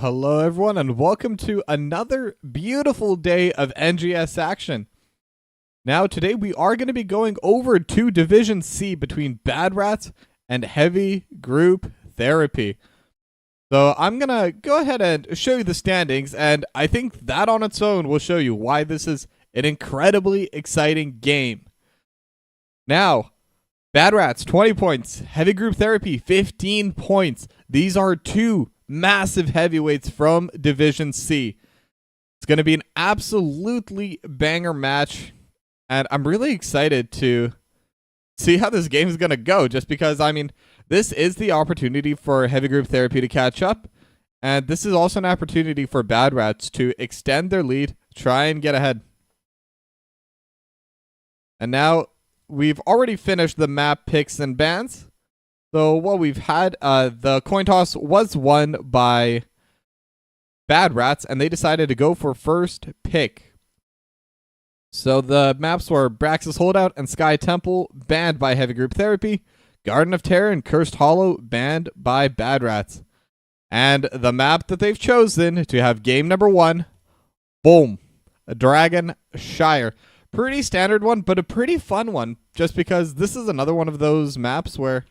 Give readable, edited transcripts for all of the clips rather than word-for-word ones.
Hello everyone, and welcome to another beautiful day of NGS action. Now today we are going to be going over to Division C between Bad Rats and Heavy Group Therapy. So I'm going to go ahead and show you the standings, and I think that on its own will show you why this is an incredibly exciting game. Now, Bad Rats 20 points, Heavy Group Therapy 15 points. These are two massive heavyweights from Division C. It's going to be an absolutely banger match, and I'm really excited to see how this game is going to go, just because, I mean, this is the opportunity for Heavy Group Therapy to catch up, and this is also an opportunity for Bad Rats to extend their lead, try and get ahead. And now, we've already finished the map picks and bans. So what we've had, the coin toss was won by Bad Rats, and they decided to go for first pick. So the maps were Braxis Holdout and Sky Temple, banned by Heavy Group Therapy. Garden of Terror and Cursed Hollow, banned by Bad Rats. And the map that they've chosen to have game number 1, boom, Dragon Shire. Pretty standard one, but a pretty fun one, just because this is another one of those maps where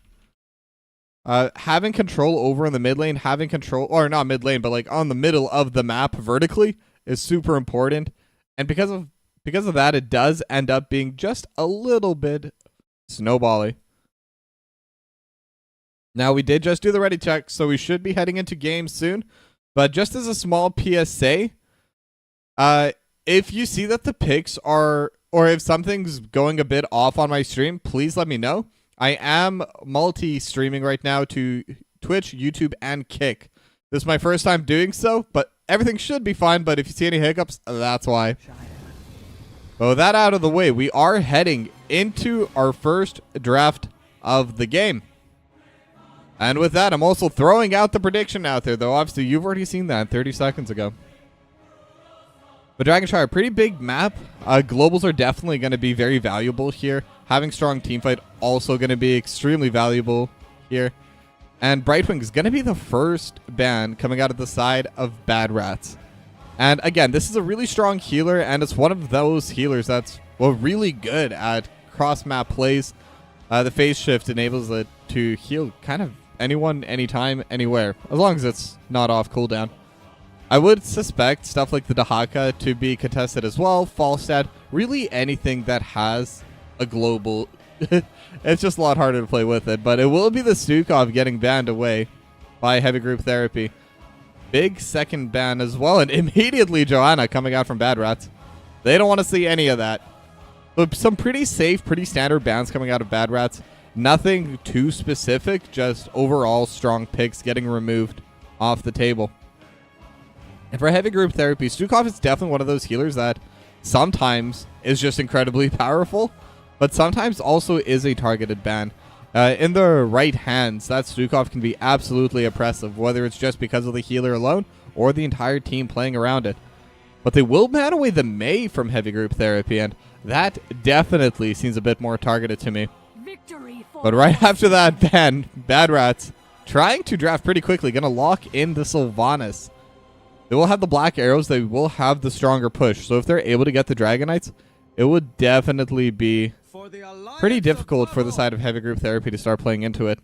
having control over in the mid lane, having control, or not mid lane, but like on the middle of the map vertically is super important. And because of that, it does end up being just a little bit snowbally. Now, we did just do the ready check, so we should be heading into games soon. But just as a small PSA, if you see that the picks are, or if something's going a bit off on my stream, please let me know. I am multi-streaming right now to Twitch, YouTube, and Kick. This is my first time doing so, but everything should be fine. But if you see any hiccups, that's why. But with that out of the way, we are heading into our first draft of the game. And with that, I'm also throwing out the prediction out there, though obviously you've already seen that 30 seconds ago. But Dragonshire, pretty big map. Globals are definitely going to be very valuable here. Having strong teamfight also going to be extremely valuable here. And Brightwing is going to be the first ban coming out of the side of Bad Rats. And again, this is a really strong healer, and it's one of those healers that's really good at cross-map plays. The phase shift enables it to heal kind of anyone, anytime, anywhere, as long as it's not off cooldown. I would suspect stuff like the Dahaka to be contested as well, Falstad, really anything that has a global. It's just a lot harder to play with it, but it will be the Stukov getting banned away by Heavy Group Therapy. Big second ban as well, and immediately Joanna coming out from Bad Rats. They don't want to see any of that. But some pretty safe, pretty standard bans coming out of Bad Rats. Nothing too specific, just overall strong picks getting removed off the table. And for Heavy Group Therapy, Stukov is definitely one of those healers that sometimes is just incredibly powerful, but sometimes also is a targeted ban. In the right hands, that Stukov can be absolutely oppressive, whether it's just because of the healer alone or the entire team playing around it. But they will ban away the Mei from Heavy Group Therapy, and that definitely seems a bit more targeted to me. But right after that ban, Bad Rats trying to draft pretty quickly, going to lock in the Sylvanas. They will have the black arrows. They will have the stronger push. So if they're able to get the Dragonites, it would definitely be pretty difficult for the side of Heavy Group Therapy to start playing into it.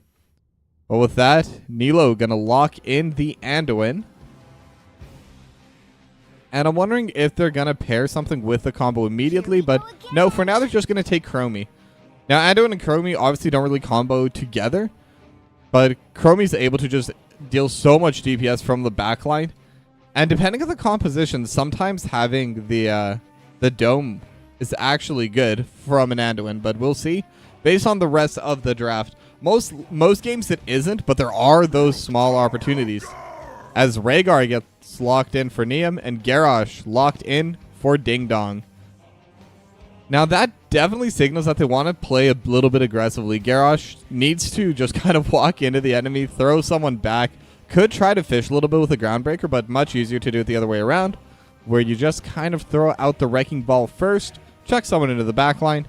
But with that, Nilo going to lock in the Anduin. And I'm wondering if they're going to pair something with the combo immediately. But no, for now they're just going to take Chromie. Now, Anduin and Chromie obviously don't really combo together. But Chromie's able to just deal so much DPS from the backline. And depending on the composition, sometimes having the dome is actually good from an Anduin, but we'll see. Based on the rest of the draft, Most games it isn't, but there are those small opportunities. As Rhaegar gets locked in for Neum and Garrosh locked in for Ding Dong. Now that definitely signals that they want to play a little bit aggressively. Garrosh needs to just kind of walk into the enemy, throw someone back. Could try to fish a little bit with a Groundbreaker, but much easier to do it the other way around, where you just kind of throw out the Wrecking Ball first, chuck someone into the back line,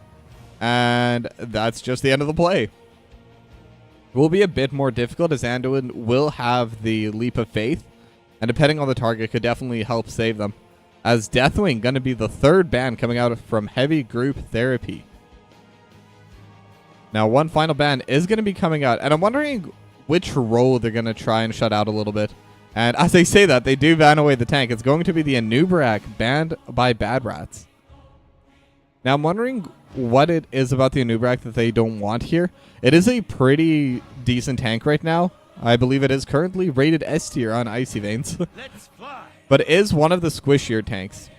and that's just the end of the play. It will be a bit more difficult as Anduin will have the Leap of Faith, and depending on the target, could definitely help save them. As Deathwing going to be the third ban coming out from Heavy Group Therapy. Now, one final ban is going to be coming out, and I'm wondering which role they're going to try and shut out a little bit. And as they say that, they do ban away the tank. It's going to be the Anub'arak banned by Bad Rats. Now, I'm wondering what it is about the Anub'arak that they don't want here. It is a pretty decent tank right now. I believe it is currently rated S tier on Icy Veins. But it is one of the squishier tanks.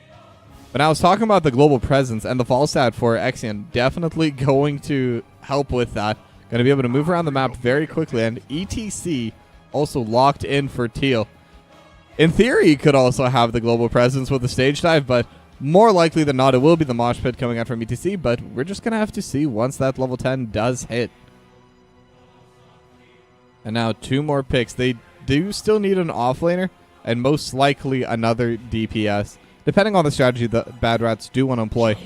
But I was talking about the global presence and the fall stat for Exian. Definitely going to help with that. Going to be able to move around the map very quickly. And ETC also locked in for Teal. In theory, he could also have the global presence with the stage dive, but more likely than not, it will be the mosh pit coming out from ETC. But we're just going to have to see once that level 10 does hit. And now 2 more picks. They do still need an offlaner and most likely another DPS, depending on the strategy that Bad Rats do want to employ.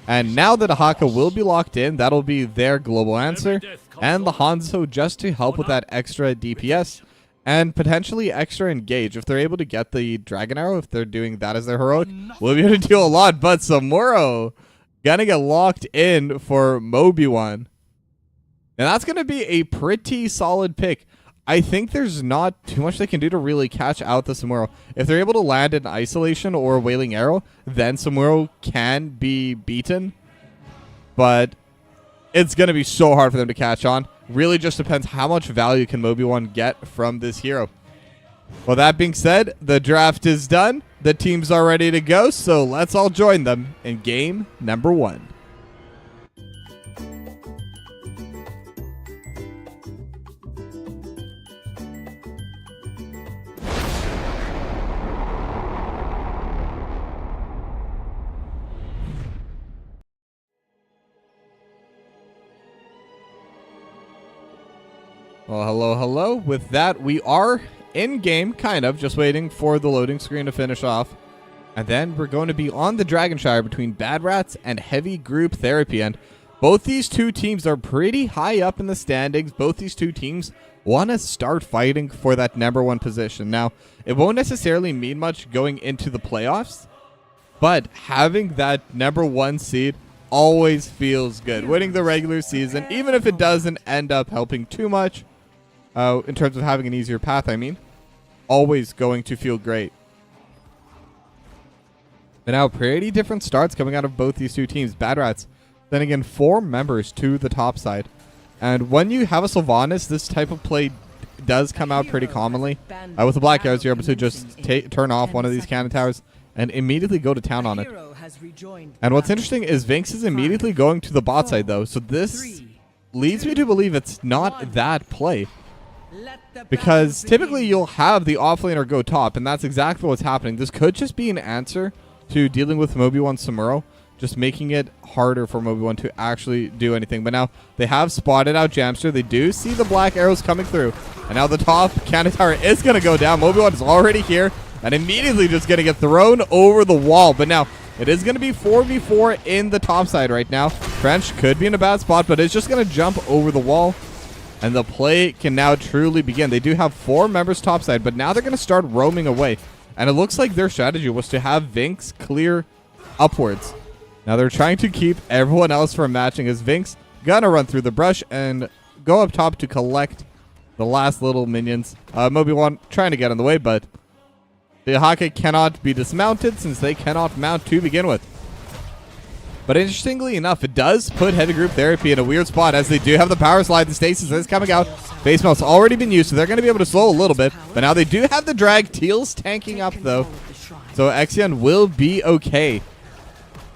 And now that Ahaka will be locked in, that'll be their global answer, and the Hanzo just to help with that extra DPS, and potentially extra engage. If they're able to get the Dragon Arrow, if they're doing that as their heroic, we'll be able to do a lot. But Samuro gonna get locked in for Mobi-1. And that's gonna be a pretty solid pick. I think there's not too much they can do to really catch out the Samuro. If they're able to land an Isolation or a Wailing Arrow, then Samuro can be beaten. But it's going to be so hard for them to catch on. Really just depends how much value can Mobi-1 get from this hero. Well, that being said, the draft is done. The teams are ready to go, so let's all join them in game number 1. Well, hello. With that, we are in-game, kind of, just waiting for the loading screen to finish off. And then we're going to be on the Dragonshire between Bad Rats and Heavy Group Therapy. And both these two teams are pretty high up in the standings. Both these two teams want to start fighting for that number 1 position. Now, it won't necessarily mean much going into the playoffs, but having that number 1 seed always feels good. Winning the regular season, even if it doesn't end up helping too much, in terms of having an easier path, I mean, always going to feel great. But now, pretty different starts coming out of both these two teams. Bad Rats sending in 4 members to the top side. And when you have a Sylvanas, this type of play does come out pretty commonly. With the Black Arrows, you're able to just turn off one of these cannon towers and immediately go to town on it. And what's interesting is Vinx is immediately going to the bot side, though. So this leads me to believe it's not that play. Because typically you'll have the offlaner go top, and that's exactly what's happening. This could just be an answer to dealing with Mobi-1 Samuro, just making it harder for Mobi-1 to actually do anything. But now they have spotted out Jamster. They do see the black arrows coming through. And now the top cannon tower is going to go down. Mobi-1 is already here and immediately just going to get thrown over the wall. But now it is going to be 4v4 in the top side right now. French could be in a bad spot, but it's just going to jump over the wall. And the play can now truly begin. They do have 4 members topside, but now they're going to start roaming away. And it looks like their strategy was to have Vinx clear upwards. Now they're trying to keep everyone else from matching as Vinx gonna run through the brush and go up top to collect the last little minions. Mobi-1 trying to get in the way, but the Ahaka cannot be dismounted since they cannot mount to begin with. But interestingly enough, it does put Heavy Group Therapy in a weird spot as they do have the power slide. The stasis is coming out. Face melt's already been used, so they're going to be able to slow a little bit. But now they do have the drag. Teal's tanking up, though. So Exian will be okay.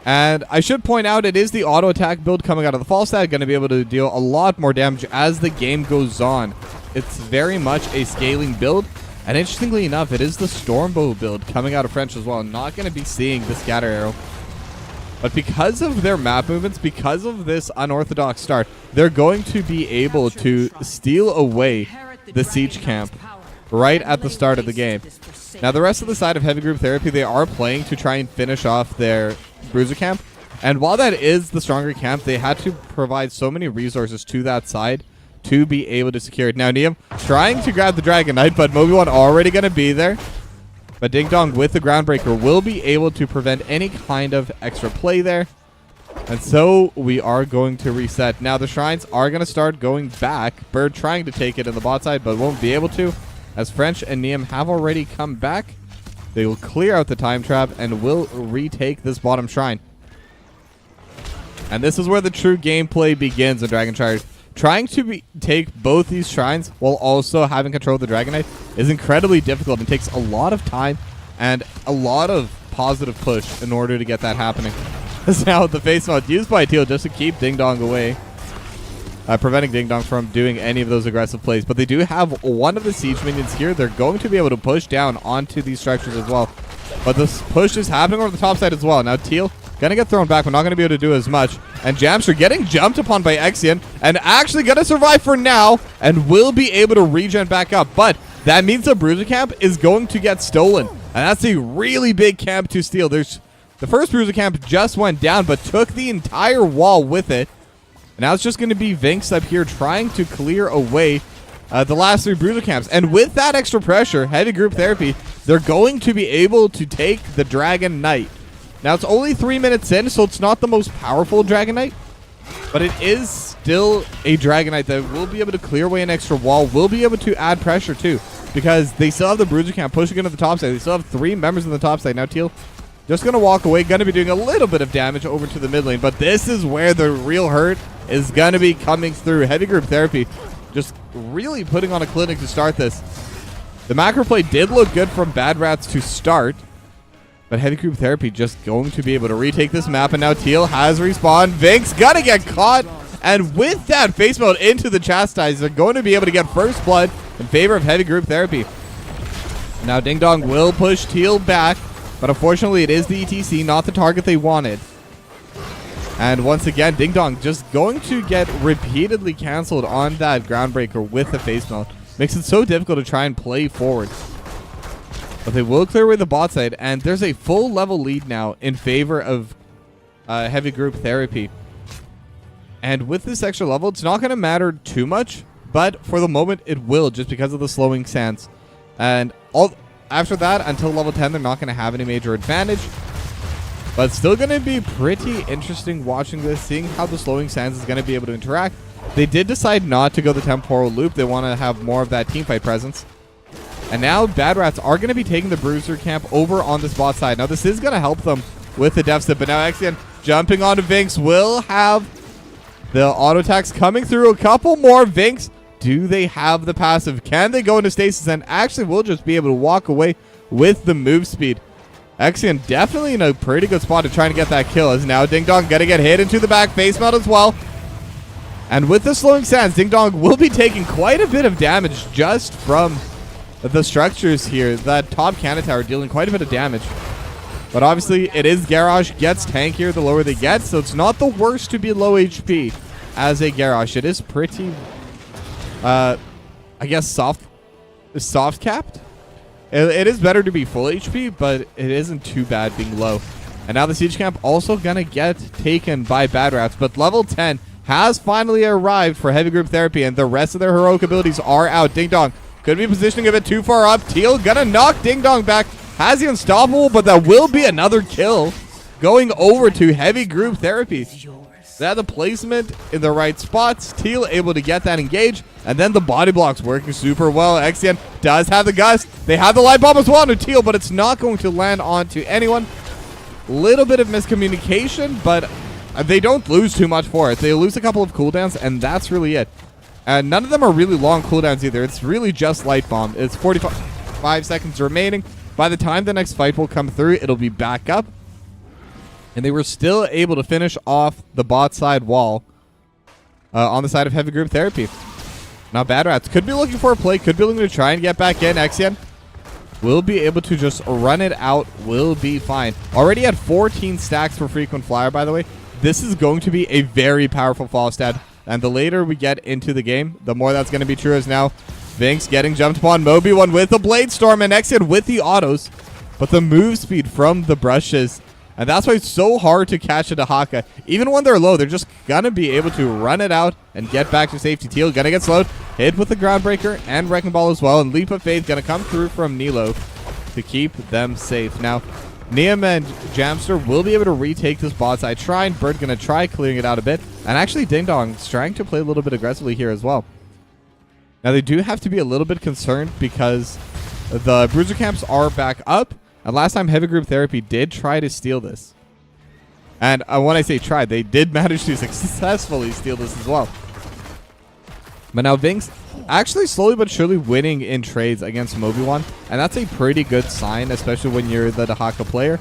And I should point out, it is the auto attack build coming out of the fall stat, going to be able to deal a lot more damage as the game goes on. It's very much a scaling build. And interestingly enough, it is the Stormbow build coming out of French as well. Not going to be seeing the scatter arrow. But because of their map movements, because of this unorthodox start, they're going to be able to steal away the siege camp right at the start of the game. Now, the rest of the side of Heavy Group Therapy, they are playing to try and finish off their Bruiser camp. And while that is the stronger camp, they had to provide so many resources to that side to be able to secure it. Now, Neum trying to grab the Dragon Knight, but Moby1 already going to be there. But Ding Dong with the Groundbreaker will be able to prevent any kind of extra play there. And so we are going to reset. Now, the Shrines are going to start going back. Bird trying to take it in the bot side, but won't be able to, as French and Neum have already come back. They will clear out the time trap and will retake this bottom shrine. And this is where the true gameplay begins in Dragon Charge. Trying to take both these shrines while also having control of the Dragon Knight is incredibly difficult and takes a lot of time and a lot of positive push in order to get that happening. This is now the face mode used by Teal just to keep Ding Dong away, preventing Ding Dong from doing any of those aggressive plays. But they do have one of the siege minions here. They're going to be able to push down onto these structures as well. But this push is happening over the top side as well. Now Teal gonna get thrown back. We're not gonna be able to do as much. And Jamster getting jumped upon by Exian and actually gonna survive for now and will be able to regen back up. But that means the Bruiser camp is going to get stolen. And that's a really big camp to steal. The first Bruiser camp just went down but took the entire wall with it. And now it's just gonna be Vinx up here trying to clear away the last 3 Bruiser camps. And with that extra pressure, Heavy Group Therapy, they're going to be able to take the Dragon Knight. Now, it's only 3 minutes in, so it's not the most powerful Dragon Knight, but it is still a Dragon Knight that will be able to clear away an extra wall, will be able to add pressure too, because they still have the Bruiser camp pushing into the top side. They still have 3 members in the top side. Now, Teal just going to walk away, going to be doing a little bit of damage over to the mid lane, but this is where the real hurt is going to be coming through. Heavy Group Therapy just really putting on a clinic to start this. The macro play did look good from Bad Rats to start, but Heavy Group Therapy just going to be able to retake this map, and now Teal has respawned. Vinx gonna get caught, and with that face mode into the Chastise, they're going to be able to get first blood in favor of Heavy Group Therapy. Now Ding Dong will push Teal back, but unfortunately it is the ETC, not the target they wanted. And once again, Ding Dong just going to get repeatedly canceled on that Groundbreaker with the face mode. Makes it so difficult to try and play forward. But they will clear away the bot side, and there's a full level lead now in favor of Heavy Group Therapy. And with this extra level, it's not going to matter too much, but for the moment, it will, just because of the slowing sands. And after that, until level 10, they're not going to have any major advantage. But still going to be pretty interesting watching this, seeing how the slowing sands is going to be able to interact. They did decide not to go the temporal loop. They want to have more of that teamfight presence. And now Bad Rats are going to be taking the Bruiser camp over on this bot side. Now this is going to help them with the deficit, but now Exian jumping onto Vinx will have the auto attacks coming through. A couple more. Vinx, do they have the passive? Can they go into stasis and actually will just be able to walk away with the move speed? Exian definitely in a pretty good spot to try and get that kill, as now Ding Dong going to get hit into the back face mount as well. And with the slowing sands, Ding Dong will be taking quite a bit of damage just from the structures here. That top cannon tower dealing quite a bit of damage. But obviously, it is Garrosh. Gets tankier the lower they get, so it's not the worst to be low HP as a Garrosh. It is pretty, I guess, soft capped. It is better to be full HP, but it isn't too bad being low. And now the siege camp also gonna get taken by Bad Rats, but level 10 has finally arrived for Heavy Group Therapy, and the rest of their heroic abilities are out. Ding Dong could be positioning a bit too far up. Teal gonna knock Ding Dong back. Has the unstoppable, but that will be another kill going over to Heavy Group Therapy. They had the placement in the right spots. Teal able to get that engage, and then the body blocks working super well. Exian does have the gust. They have the light bomb as well onto Teal, but it's not going to land onto anyone. Little bit of miscommunication, but they don't lose too much for it. They lose a couple of cooldowns, and that's really it. And none of them are really long cooldowns either. It's really just light bomb. It's 45 seconds remaining. By the time the next fight will come through, it'll be back up. And they were still able to finish off the bot side wall on the side of Heavy Group Therapy. Now Bad Rats could be looking for a play, could be looking to try and get back in. Exian will be able to just run it out, will be fine. Already had 14 stacks for Frequent Flyer, by the way. This is going to be a very powerful fall stat. And the later we get into the game, the more that's going to be true. As now Vinks getting jumped upon. Moby one with the Blade Storm and Exian with the autos. But the move speed from the brushes, and that's why it's so hard to catch a Dahaka. Even when they're low, they're just going to be able to run it out and get back to safety. Teal going to get slowed. Hit with the Groundbreaker and Wrecking Ball as well. And Leap of Faith going to come through from Nilo to keep them safe. Now, Neum and Jamster will be able to retake this bot side shrine. Bird going to try clearing it out a bit. And actually, Ding Dong's trying to play a little bit aggressively here as well. Now, they do have to be a little bit concerned because the Bruiser camps are back up. And last time, Heavy Group Therapy did try to steal this. And when I say tried, they did manage to successfully steal this as well. But now Vinks actually slowly but surely winning in trades against Moby1. And that's a pretty good sign, especially when you're the Dahaka player.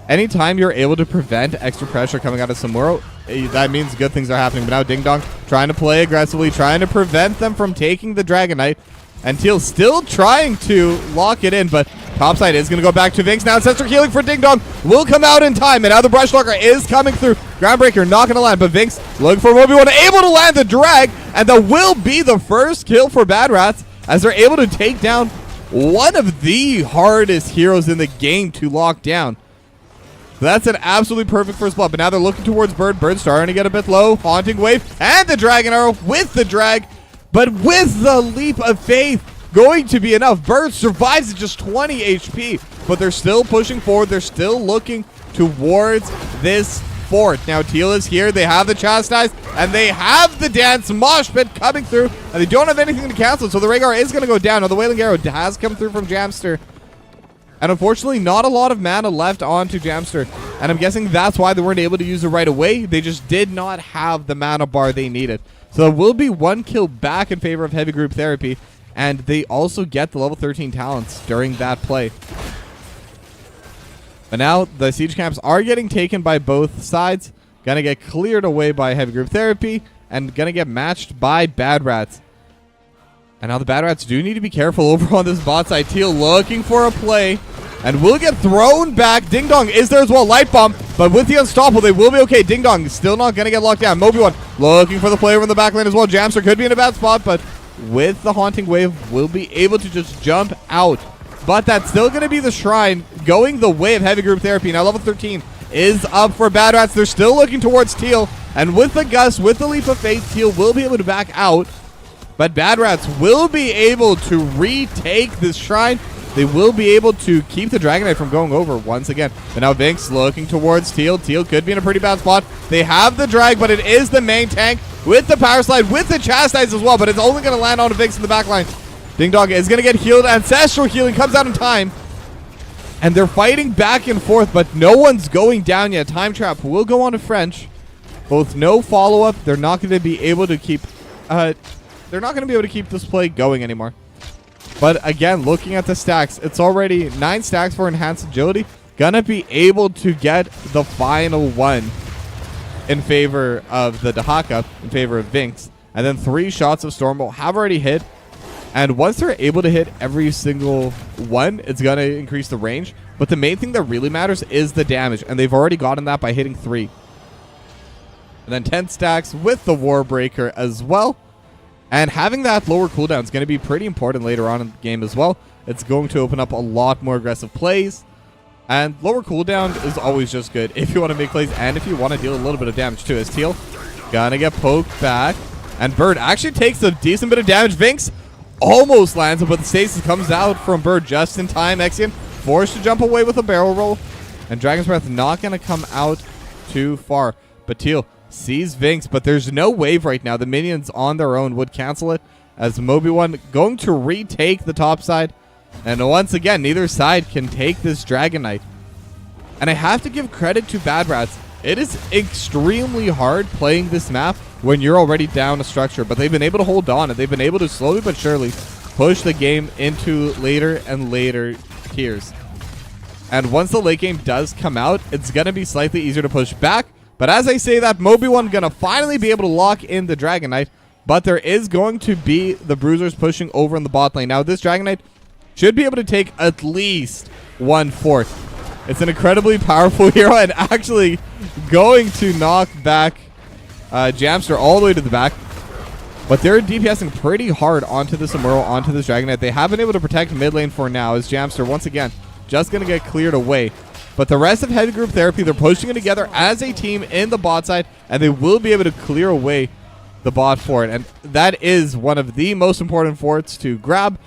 Anytime you're able to prevent extra pressure coming out of Samuro, that means good things are happening. But now Ding Dong trying to play aggressively, trying to prevent them from taking the Dragon Knight. And Teal still trying to lock it in, but topside is going to go back to Vinks. Now Ancestor Healing for Ding Dong will come out in time, and now the Brush Locker is coming through. Groundbreaker not going to land, but Vinks looking for Moby1, able to land the drag, and that will be the first kill for Bad Rats as they're able to take down one of the hardest heroes in the game to lock down. So that's an absolutely perfect first blood, but now they're looking towards Bird. Bird starting to get a bit low. Haunting Wave and the Dragon Arrow with the drag. But with the Leap of Faith going to be enough. Bird survives at just 20 HP, but they're still pushing forward. They're still looking towards this fort. Now Teal is here. They have the Chastise, and they have the Dance Mosh Pit coming through, and they don't have anything to cancel, so the Rhaegar is going to go down. Now the Wailing Arrow has come through from Jamster, and unfortunately not a lot of mana left onto Jamster, and I'm guessing that's why they weren't able to use it right away. They just did not have the mana bar they needed. So there will be one kill back in favor of Heavy Group Therapy, and they also get the level 13 talents during that play. But now the siege camps are getting taken by both sides. Gonna get cleared away by Heavy Group Therapy, and gonna get matched by Bad Rats. And now the Bad Rats do need to be careful over on this bot side. Teal looking for a play, and will get thrown back. Ding Dong is there as well. Light Bomb, but with the Unstoppable, they will be okay. Ding Dong is still not going to get locked down. Moby1 looking for the play over in the back lane as well. Jamster could be in a bad spot, but with the Haunting Wave, will be able to just jump out. But that's still going to be the Shrine going the way of Heavy Group Therapy. Now level 13 is up for Bad Rats. They're still looking towards Teal, and with the Gust, with the Leap of Faith, Teal will be able to back out. But Bad Rats will be able to retake this Shrine. They will be able to keep the Dragon Knight from going over once again. But now Vinks looking towards Teal. Teal could be in a pretty bad spot. They have the drag, but it is the main tank with the Power Slide, with the Chastise as well, but it's only going to land on Vinks in the back line. Ding Dong is going to get healed. Ancestral Healing comes out in time. And they're fighting back and forth, but no one's going down yet. Time Trap will go on to French. Both no follow-up. They're not going to be able to keep... they're not going to be able to keep this play going anymore. But again, looking at the stacks, it's already 9 stacks for Enhanced Agility. Gonna be able to get the final one in favor of the Dahaka, in favor of Vinks. And then 3 shots of Stormbolt have already hit. And once they're able to hit every single one, it's gonna increase the range. But the main thing that really matters is the damage. And they've already gotten that by hitting 3. And then 10 stacks with the Warbreaker as well. And having that lower cooldown is going to be pretty important later on in the game as well. It's going to open up a lot more aggressive plays. And lower cooldown is always just good if you want to make plays and if you want to deal a little bit of damage too. As Teal gonna get poked back. And Bird actually takes a decent bit of damage. Vinks almost lands it, but the stasis comes out from Bird just in time. Exian forced to jump away with a barrel roll. And Dragon's Breath not going to come out too far. But Teal sees Vinks, but there's no wave right now. The minions on their own would cancel it, as Moby1 going to retake the top side. And once again, neither side can take this Dragon Knight. And I have to give credit to Bad Rats. It is extremely hard playing this map when you're already down a structure, but they've been able to hold on, and they've been able to slowly but surely push the game into later and later tiers. And once the late game does come out, it's going to be slightly easier to push back. But as I say that, Moby1 going to finally be able to lock in the Dragon Knight. But there is going to be the Bruisers pushing over in the bot lane. Now, this Dragon Knight should be able to take at least 1/4. It's an incredibly powerful hero and actually going to knock back Jamster all the way to the back. But they're DPSing pretty hard onto this Immoral, onto this Dragon Knight. They have been able to protect mid lane for now as Jamster, once again, just going to get cleared away. But the rest of Heavy Group Therapy, they're pushing it together as a team in the bot side, and they will be able to clear away the bot fort. And that is one of the most important forts to grab,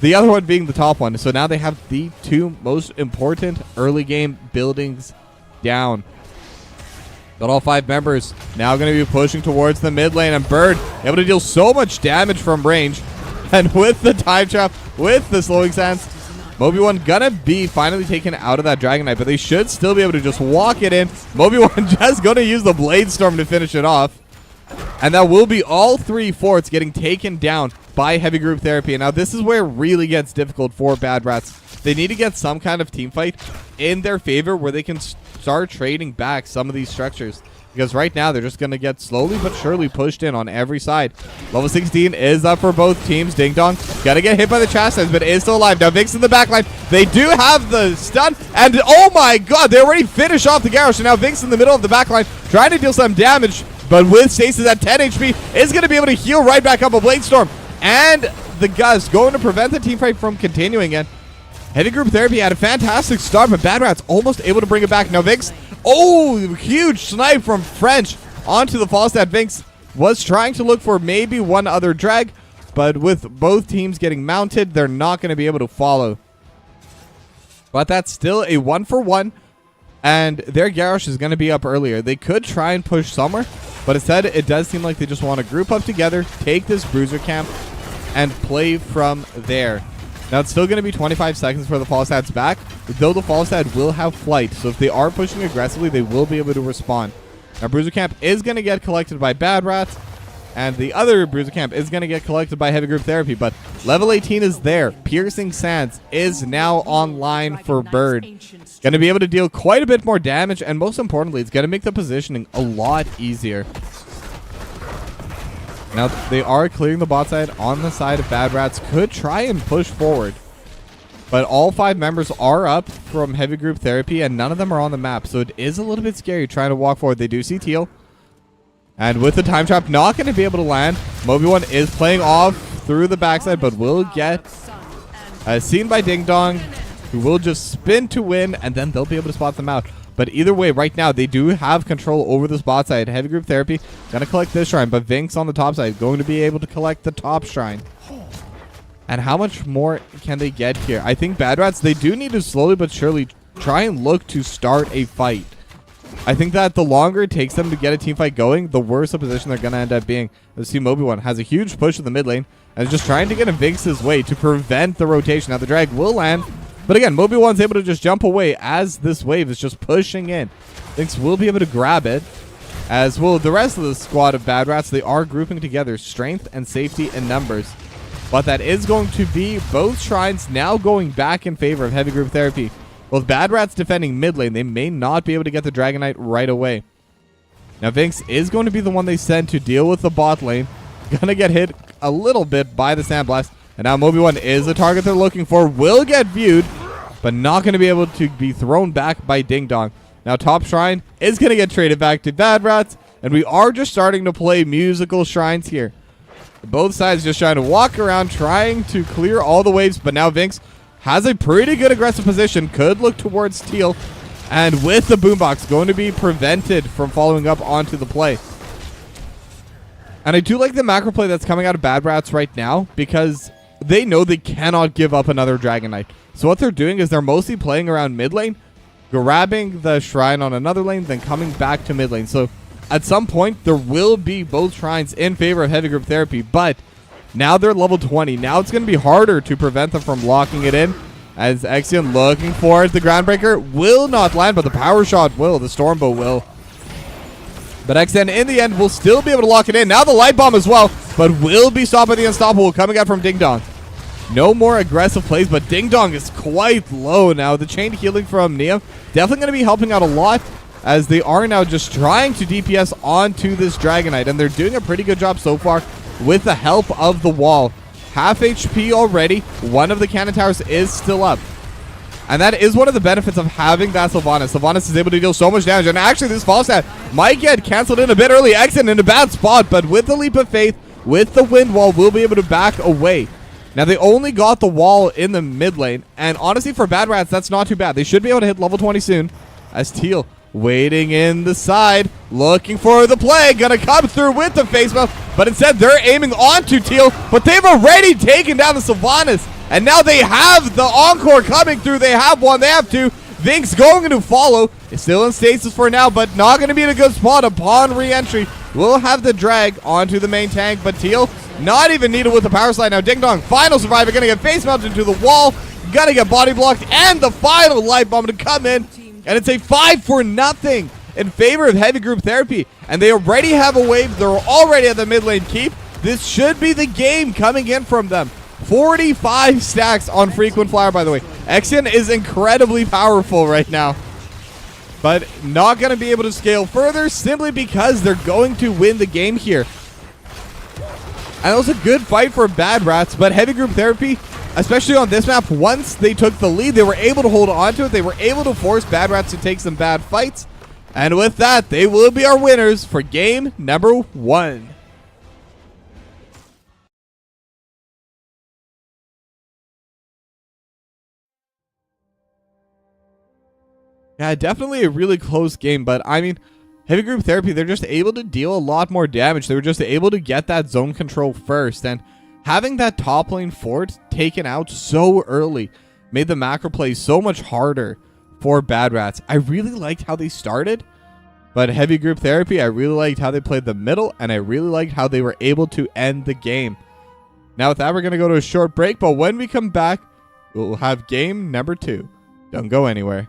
the other one being the top one. So now they have the two most important early game buildings down. But all 5 members now going to be pushing towards the mid lane, and Bird able to deal so much damage from range. And with the time trap, with the slowing stance, Moby1 gonna be finally taken out of that Dragon Knight, but they should still be able to just walk it in. Moby1 just gonna use the Blade Storm to finish it off. And that will be all 3 forts getting taken down by Heavy Group Therapy. And now this is where it really gets difficult for Bad Rats. They need to get some kind of team fight in their favor where they can start trading back some of these structures. Because right now they're just going to get slowly but surely pushed in on every side. Level 16 is up for both teams. Ding Dong got to get hit by the chastise, but is still alive. Now Vix in the backline. They do have the stun. And oh my god, they already finished off the Garrosh. And now Vix in the middle of the backline trying to deal some damage. But with Stasis at 10 HP, is going to be able to heal right back up a Blade Storm. And the Gust going to prevent the team fight from continuing. And Heavy Group Therapy had a fantastic start, but Bad Rats almost able to bring it back. Now Vix, oh, huge snipe from French onto the Falstad. Vix was trying to look for maybe one other drag, but with both teams getting mounted, they're not going to be able to follow. But that's still a 1-for-1, and their Garrosh is going to be up earlier. They could try and push somewhere, but instead it does seem like they just want to group up together, take this Bruiser camp, and play from there. Now, it's still going to be 25 seconds for the Falstad's back, though the Falstad will have flight. So if they are pushing aggressively, they will be able to respond. Now, Bruiser Camp is going to get collected by Bad Rats, and the other Bruiser Camp is going to get collected by Heavy Group Therapy. But level 18 is there. Piercing Sands is now online for Bird. Going to be able to deal quite a bit more damage, and most importantly, it's going to make the positioning a lot easier. Now, they are clearing the bot side on the side of Bad Rats. Could try and push forward. But all 5 members are up from Heavy Group Therapy, and none of them are on the map. So it is a little bit scary trying to walk forward. They do see Teal. And with the time trap, not going to be able to land. Moby1 is playing off through the backside, but will get seen by Ding Dong, who will just spin to win, and then they'll be able to spot them out. But either way, right now, they do have control over this bot side. Heavy Group Therapy going to collect this shrine, but Vinx on the top side going to be able to collect the top shrine. And how much more can they get here? I think Bad Rats, they do need to slowly but surely try and look to start a fight. I think that the longer it takes them to get a team fight going, the worse the position they're going to end up being. Let's see, Moby1 has a huge push to the mid lane and is just trying to get in Vinx's way to prevent the rotation. Now, the drag will land. But again, Moby1's able to just jump away as this wave is just pushing in. Vinx will be able to grab it, as will the rest of the squad of Bad Rats. They are grouping together strength and safety in numbers. But that is going to be both shrines now going back in favor of Heavy Group Therapy. With Bad Rats defending mid lane, they may not be able to get the Dragon Knight right away. Now, Vinx is going to be the one they send to deal with the bot lane. Gonna get hit a little bit by the Sandblast. And now Moby1 is the target they're looking for. Will get viewed, but not going to be able to be thrown back by Ding Dong. Now top shrine is going to get traded back to Bad Rats. And we are just starting to play musical shrines here. Both sides just trying to walk around, trying to clear all the waves. But now Vinx has a pretty good aggressive position. Could look towards Teal. And with the boombox, going to be prevented from following up onto the play. And I do like the macro play that's coming out of Bad Rats right now, because they know they cannot give up another Dragon Knight. So what they're doing is they're mostly playing around mid lane, grabbing the shrine on another lane, then coming back to mid lane. So at some point, there will be both shrines in favor of Heavy Group Therapy, but now they're level 20. Now it's going to be harder to prevent them from locking it in, as Exion looking for it. The Groundbreaker will not land, but the Power Shot will. The Stormbow will. But Exion, in the end, will still be able to lock it in. Now the Light Bomb as well, but will be stopped by the Unstoppable coming out from Ding Dong. No more aggressive plays, but Ding Dong is quite low now. The chain healing from Nia definitely going to be helping out a lot, as they are now just trying to DPS onto this Dragonite, and they're doing a pretty good job so far with the help of the wall. Half HP already. One of the cannon towers is still up. And that is one of the benefits of having that Sylvanas. Sylvanas is able to deal so much damage, and actually this Falstad might get canceled in a bit early. Exit in a bad spot, but with the Leap of Faith, with the Wind Wall, we'll be able to back away. Now, they only got the wall in the mid lane, and honestly, for Bad Rats, that's not too bad. They should be able to hit level 20 soon, as Teal waiting in the side, looking for the play, gonna come through with the face buff, but instead they're aiming onto Teal, but they've already taken down the Sylvanas, and now they have the Encore coming through. They have one, they have two. Vink's going to follow. It's still in stasis for now, but not going to be in a good spot upon re-entry. We'll have the drag onto the main tank, but Teal not even needed with the power slide. Now Ding Dong, final survivor, going to get face mounted into the wall, gonna get body blocked, and the final light bomb to come in, and it's a 5-0 in favor of Heavy Group Therapy, and they already have a wave. They're already at the mid lane keep. This should be the game coming in from them. 45 stacks on Frequent Flyer, by the way. Exian is incredibly powerful right now, but not going to be able to scale further simply because they're going to win the game here. And it was a good fight for Bad Rats, but Heavy Group Therapy, especially on this map, once they took the lead, they were able to hold on to it. They were able to force Bad Rats to take some bad fights. And with that, they will be our winners for game number 1. Yeah, definitely a really close game, but I mean, Heavy Group Therapy, they're just able to deal a lot more damage. They were just able to get that zone control first, and having that top lane fort taken out so early made the macro play so much harder for Bad Rats. I really liked how they started, but Heavy Group Therapy, I really liked how they played the middle, and I really liked how they were able to end the game. Now with that, we're going to go to a short break, but when we come back, we'll have game number 2. Don't go anywhere.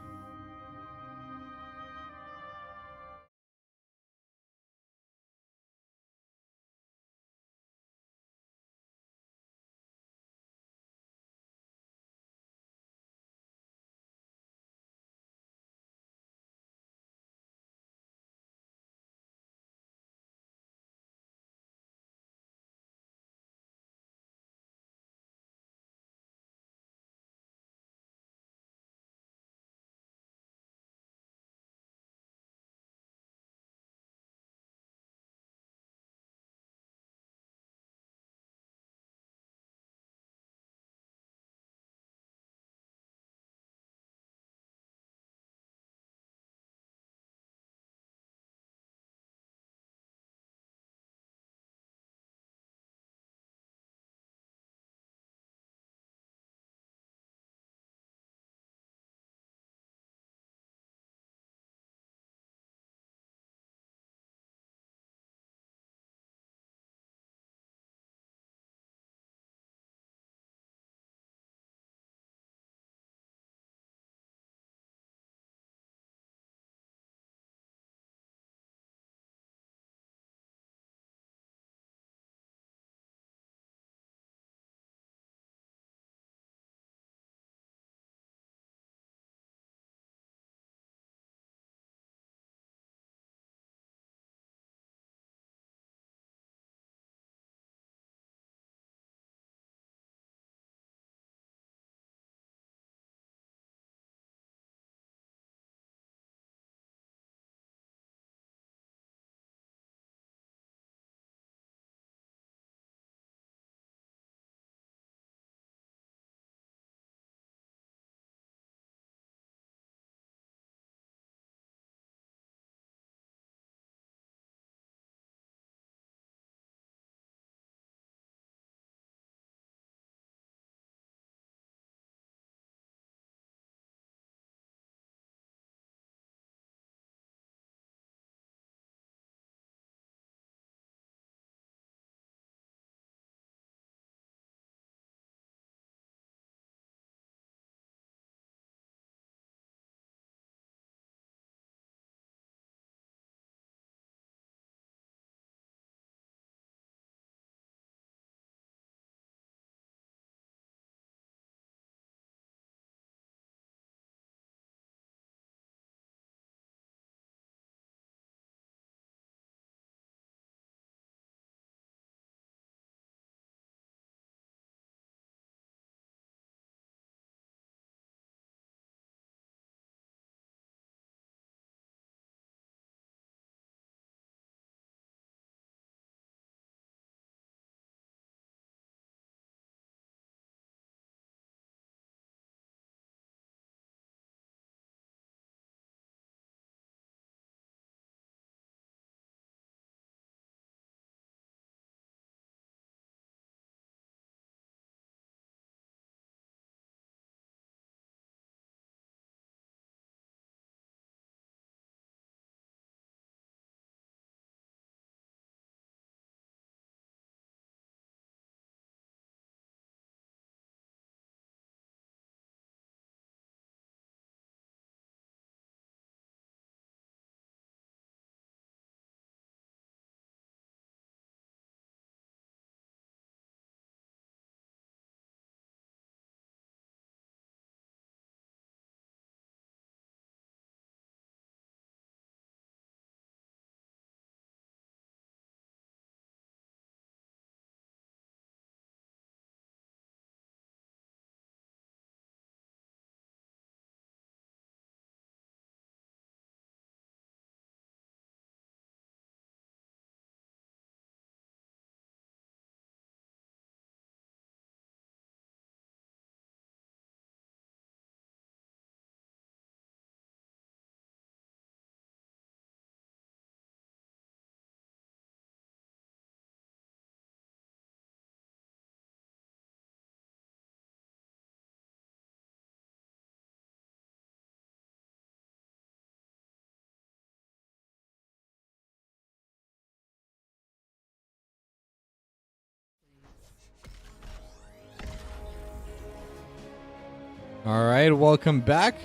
All right, welcome back.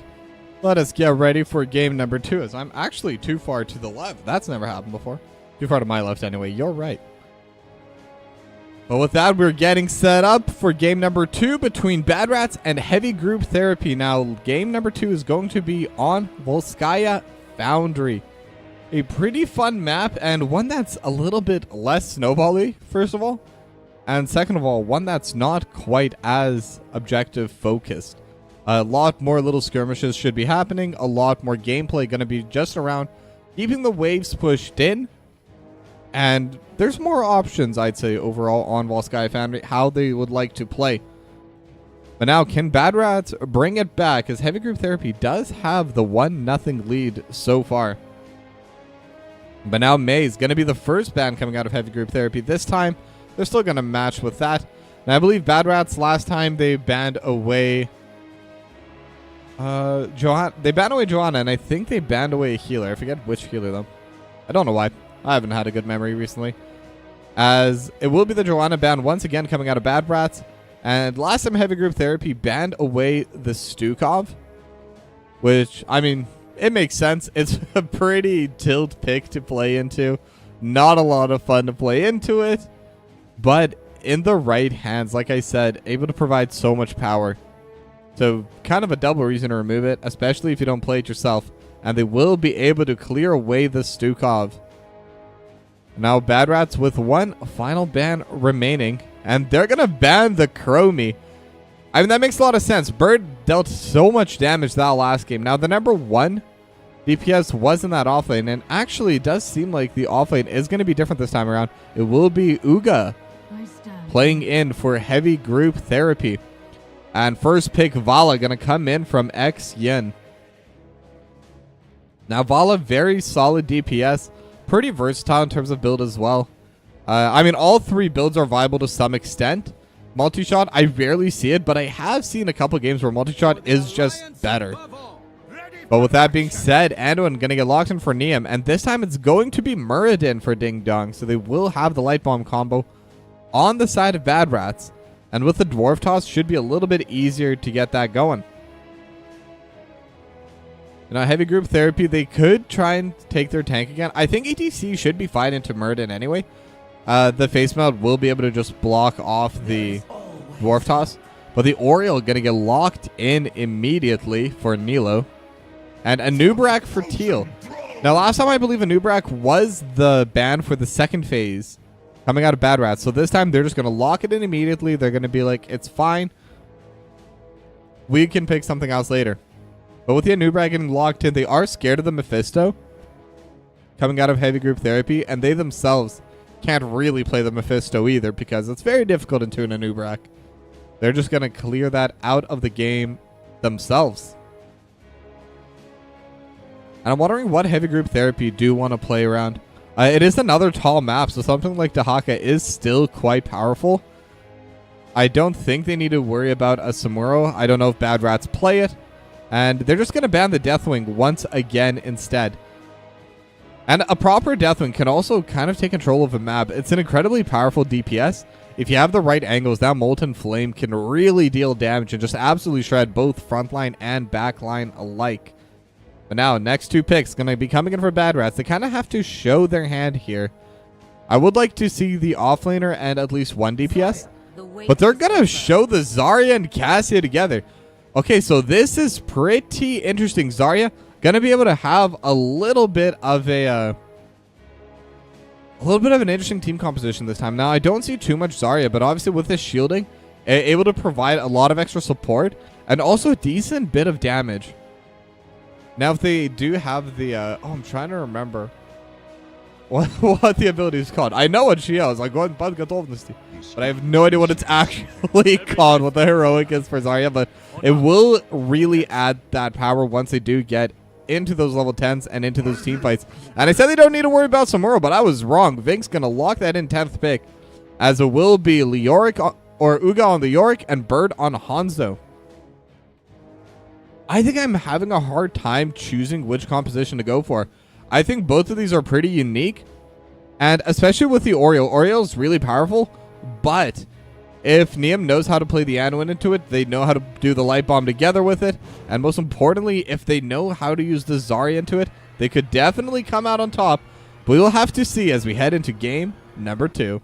Let us get ready for game number 2, as I'm actually too far to the left. That's never happened before. Too far to my left anyway. You're right. But with that, we're getting set up for game number 2 between Bad Rats and Heavy Group Therapy. Now, game number 2 is going to be on Volskaya Foundry. A pretty fun map, and one that's a little bit less snowbally, first of all. And second of all, one that's not quite as objective focused. A lot more little skirmishes should be happening. A lot more gameplay going to be just around keeping the waves pushed in. And there's more options, I'd say, overall on Volskaya Foundry, how they would like to play. But now, can Bad Rats bring it back? As Heavy Group Therapy does have the 1-0 lead so far. But now May is going to be the first ban coming out of Heavy Group Therapy. This time, they're still going to match with that. And I believe Bad Rats last time they banned away they banned away Joanna, and I think they banned away a healer. I forget which healer though. I don't know why. I haven't had a good memory recently. As it will be the Joanna ban once again coming out of Bad Rats. And last time Heavy Group Therapy banned away the Stukov, which, I mean, it makes sense. It's a pretty tilt pick to play into. Not a lot of fun to play into it. But in the right hands, like I said, able to provide so much power. So kind of a double reason to remove it, especially if you don't play it yourself. And they will be able to clear away the Stukov. Now Bad Rats with one final ban remaining. And they're going to ban the Chromie. I mean, that makes a lot of sense. Bird dealt so much damage that last game. Now the number 1 DPS was in that offlane. And actually it does seem like the offlane is going to be different this time around. It will be Uga playing in for Heavy Group Therapy. And first pick Vala going to come in from X Yin. Now Vala, very solid DPS. Pretty versatile in terms of build as well. I mean, all 3 builds are viable to some extent. Multi-shot, I rarely see it, but I have seen a couple games where multi-shot is just better. But with that being said, Anduin going to get locked in for Neum. And this time it's going to be Muradin for Ding Dong. So they will have the Light Bomb combo on the side of Bad Rats. And with the Dwarf Toss, should be a little bit easier to get that going. Now, Heavy Group Therapy, they could try and take their tank again. I think ATC should be fine into Muradin anyway. The face melt will be able to just block off the Dwarf Toss. But the Oriole going to get locked in immediately for Nilo. And Anubrak for Teal. Now, last time I believe Anubrak was the ban for the second phase coming out of Bad Rats. So this time they're just going to lock it in immediately. They're going to be like, it's fine. We can pick something else later. But with the Anubrak getting locked in, they are scared of the Mephisto coming out of Heavy Group Therapy. And they themselves can't really play the Mephisto either because it's very difficult into an Anubrak. They're just going to clear that out of the game themselves. And I'm wondering what Heavy Group Therapy do want to play around. It is another tall map, so something like Dahaka is still quite powerful. I don't think they need to worry about a Samuro. I don't know if Bad Rats play it. And they're just going to ban the Deathwing once again instead. And a proper Deathwing can also kind of take control of a map. It's an incredibly powerful DPS. If you have the right angles, that Molten Flame can really deal damage and just absolutely shred both frontline and backline alike. But now, next 2 picks going to be coming in for Bad Rats. They kind of have to show their hand here. I would like to see the offlaner and at least 1 DPS. But they're going to show the Zarya and Cassia together. Okay, so this is pretty interesting. Zarya going to be able to have a little bit of an interesting team composition this time. Now, I don't see too much Zarya, but obviously with this shielding, able to provide a lot of extra support and also a decent bit of damage. Now, if they do have the... I'm trying to remember what the ability is called. I know what she is. Like, but I have no idea what it's actually called, what the heroic is for Zarya. But it will really add that power once they do get into those level 10s and into those team fights. And I said they don't need to worry about Samuro, but I was wrong. Vink's going to lock that in 10th pick, as it will be Leoric or Uga on the Leoric and Bird on Hanzo. I think I'm having a hard time choosing which composition to go for. I think both of these are pretty unique. And especially with the Oriole. Oriole's really powerful, but if Neum knows how to play the Anduin into it, they know how to do the Light Bomb together with it, and most importantly, if they know how to use the Zarya into it, they could definitely come out on top. But we will have to see as we head into game number 2.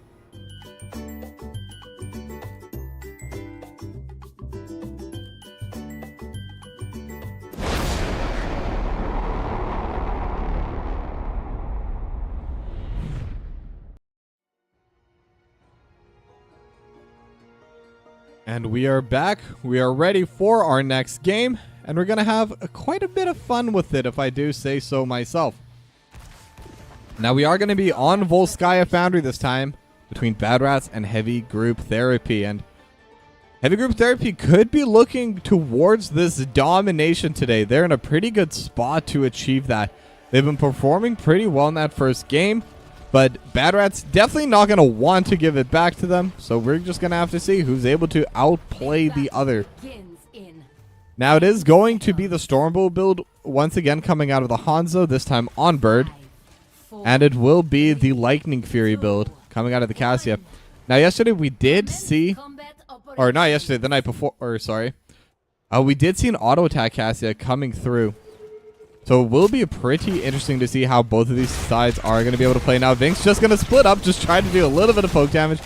And we are back. We are ready for our next game, and we're going to have quite a bit of fun with it, if I do say so myself. Now, we are going to be on Volskaya Foundry this time, between Bad Rats and Heavy Group Therapy. And Heavy Group Therapy could be looking towards this domination today. They're in a pretty good spot to achieve that. They've been performing pretty well in that first game, but Bad Rat's definitely not going to want to give it back to them. So we're just going to have to see who's able to outplay the other. Now it is going to be the Stormbow build once again coming out of the Hanzo, this time on Bird. And it will be the Lightning Fury build coming out of the Cassia. Now yesterday we did see, or not yesterday, the night before, or sorry. We did see an auto attack Cassia coming through. So it will be pretty interesting to see how both of these sides are going to be able to play. Now Vink's just going to split up, just try to do a little bit of poke damage.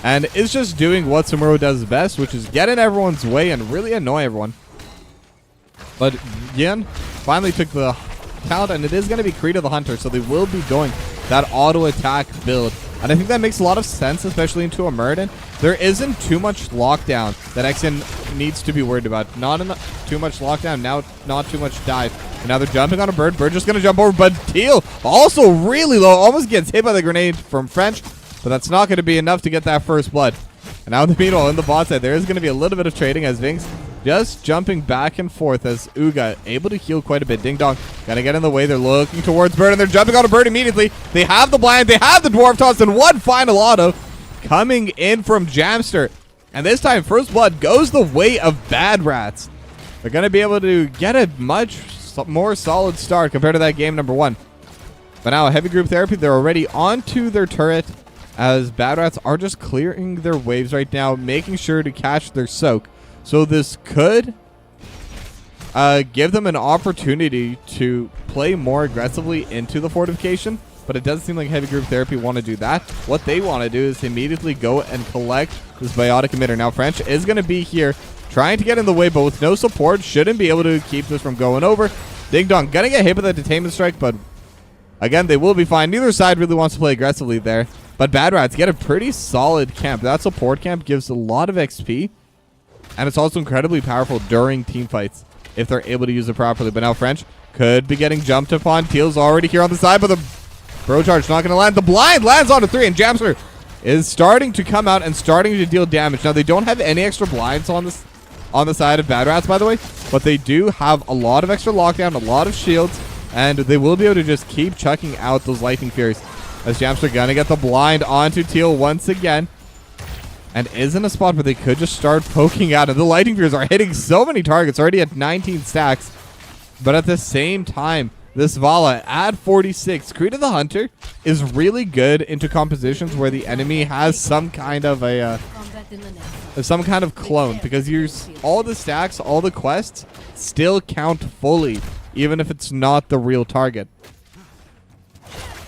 And is just doing what Samuro does best, which is get in everyone's way and really annoy everyone. But Yin finally took the talent, and it is going to be Krita the Hunter. So they will be going that auto attack build. And I think that makes a lot of sense, especially into a Muradin. There isn't too much lockdown that Exen needs to be worried about. Not too much lockdown, now not too much dive. And now they're jumping on a Bird. Bird just going to jump over, but Teal also really low. Almost gets hit by the grenade from French, but that's not going to be enough to get that first blood. And now meanwhile, in the bot side, there is going to be a little bit of trading as Vinks just jumping back and forth as Uga able to heal quite a bit. Ding Dong gotta get in the way. They're looking towards Bird, and they're jumping on a Bird immediately. They have the blind, they have the Dwarf Toss, and one final auto coming in from Jamster. And this time, first blood goes the way of Bad Rats. They're gonna be able to get a much more solid start compared to that game number 1. But now, Heavy Group Therapy, they're already onto their turret as Bad Rats are just clearing their waves right now, making sure to catch their soak. So this could give them an opportunity to play more aggressively into the fortification, but it doesn't seem like Heavy Group Therapy want to do that. What they want to do is immediately go and collect this biotic emitter. Now French is going to be here trying to get in the way, but with no support, shouldn't be able to keep this from going over. Ding Dong going to get hit with a detainment strike, but again, they will be fine. Neither side really wants to play aggressively there, but Bad Rats get a pretty solid camp. That support camp gives a lot of XP. And it's also incredibly powerful during team fights if they're able to use it properly. But now French could be getting jumped upon. Teal's already here on the side, but the bro charge not going to land. The blind lands on a 3, and Jamster is starting to come out and starting to deal damage. Now, they don't have any extra blinds on the side of Bad Rats, by the way, but they do have a lot of extra lockdown, a lot of shields, and they will be able to just keep chucking out those Lightning Furies. As Jamster going to get the blind onto Teal once again. And is in a spot where they could just start poking out. And the Lightning Furies are hitting so many targets, already at 19 stacks. But at the same time, this Vala at 46. Krita the Hunter is really good into compositions where the enemy has some kind of clone. Because all the stacks, all the quests still count fully, even if it's not the real target.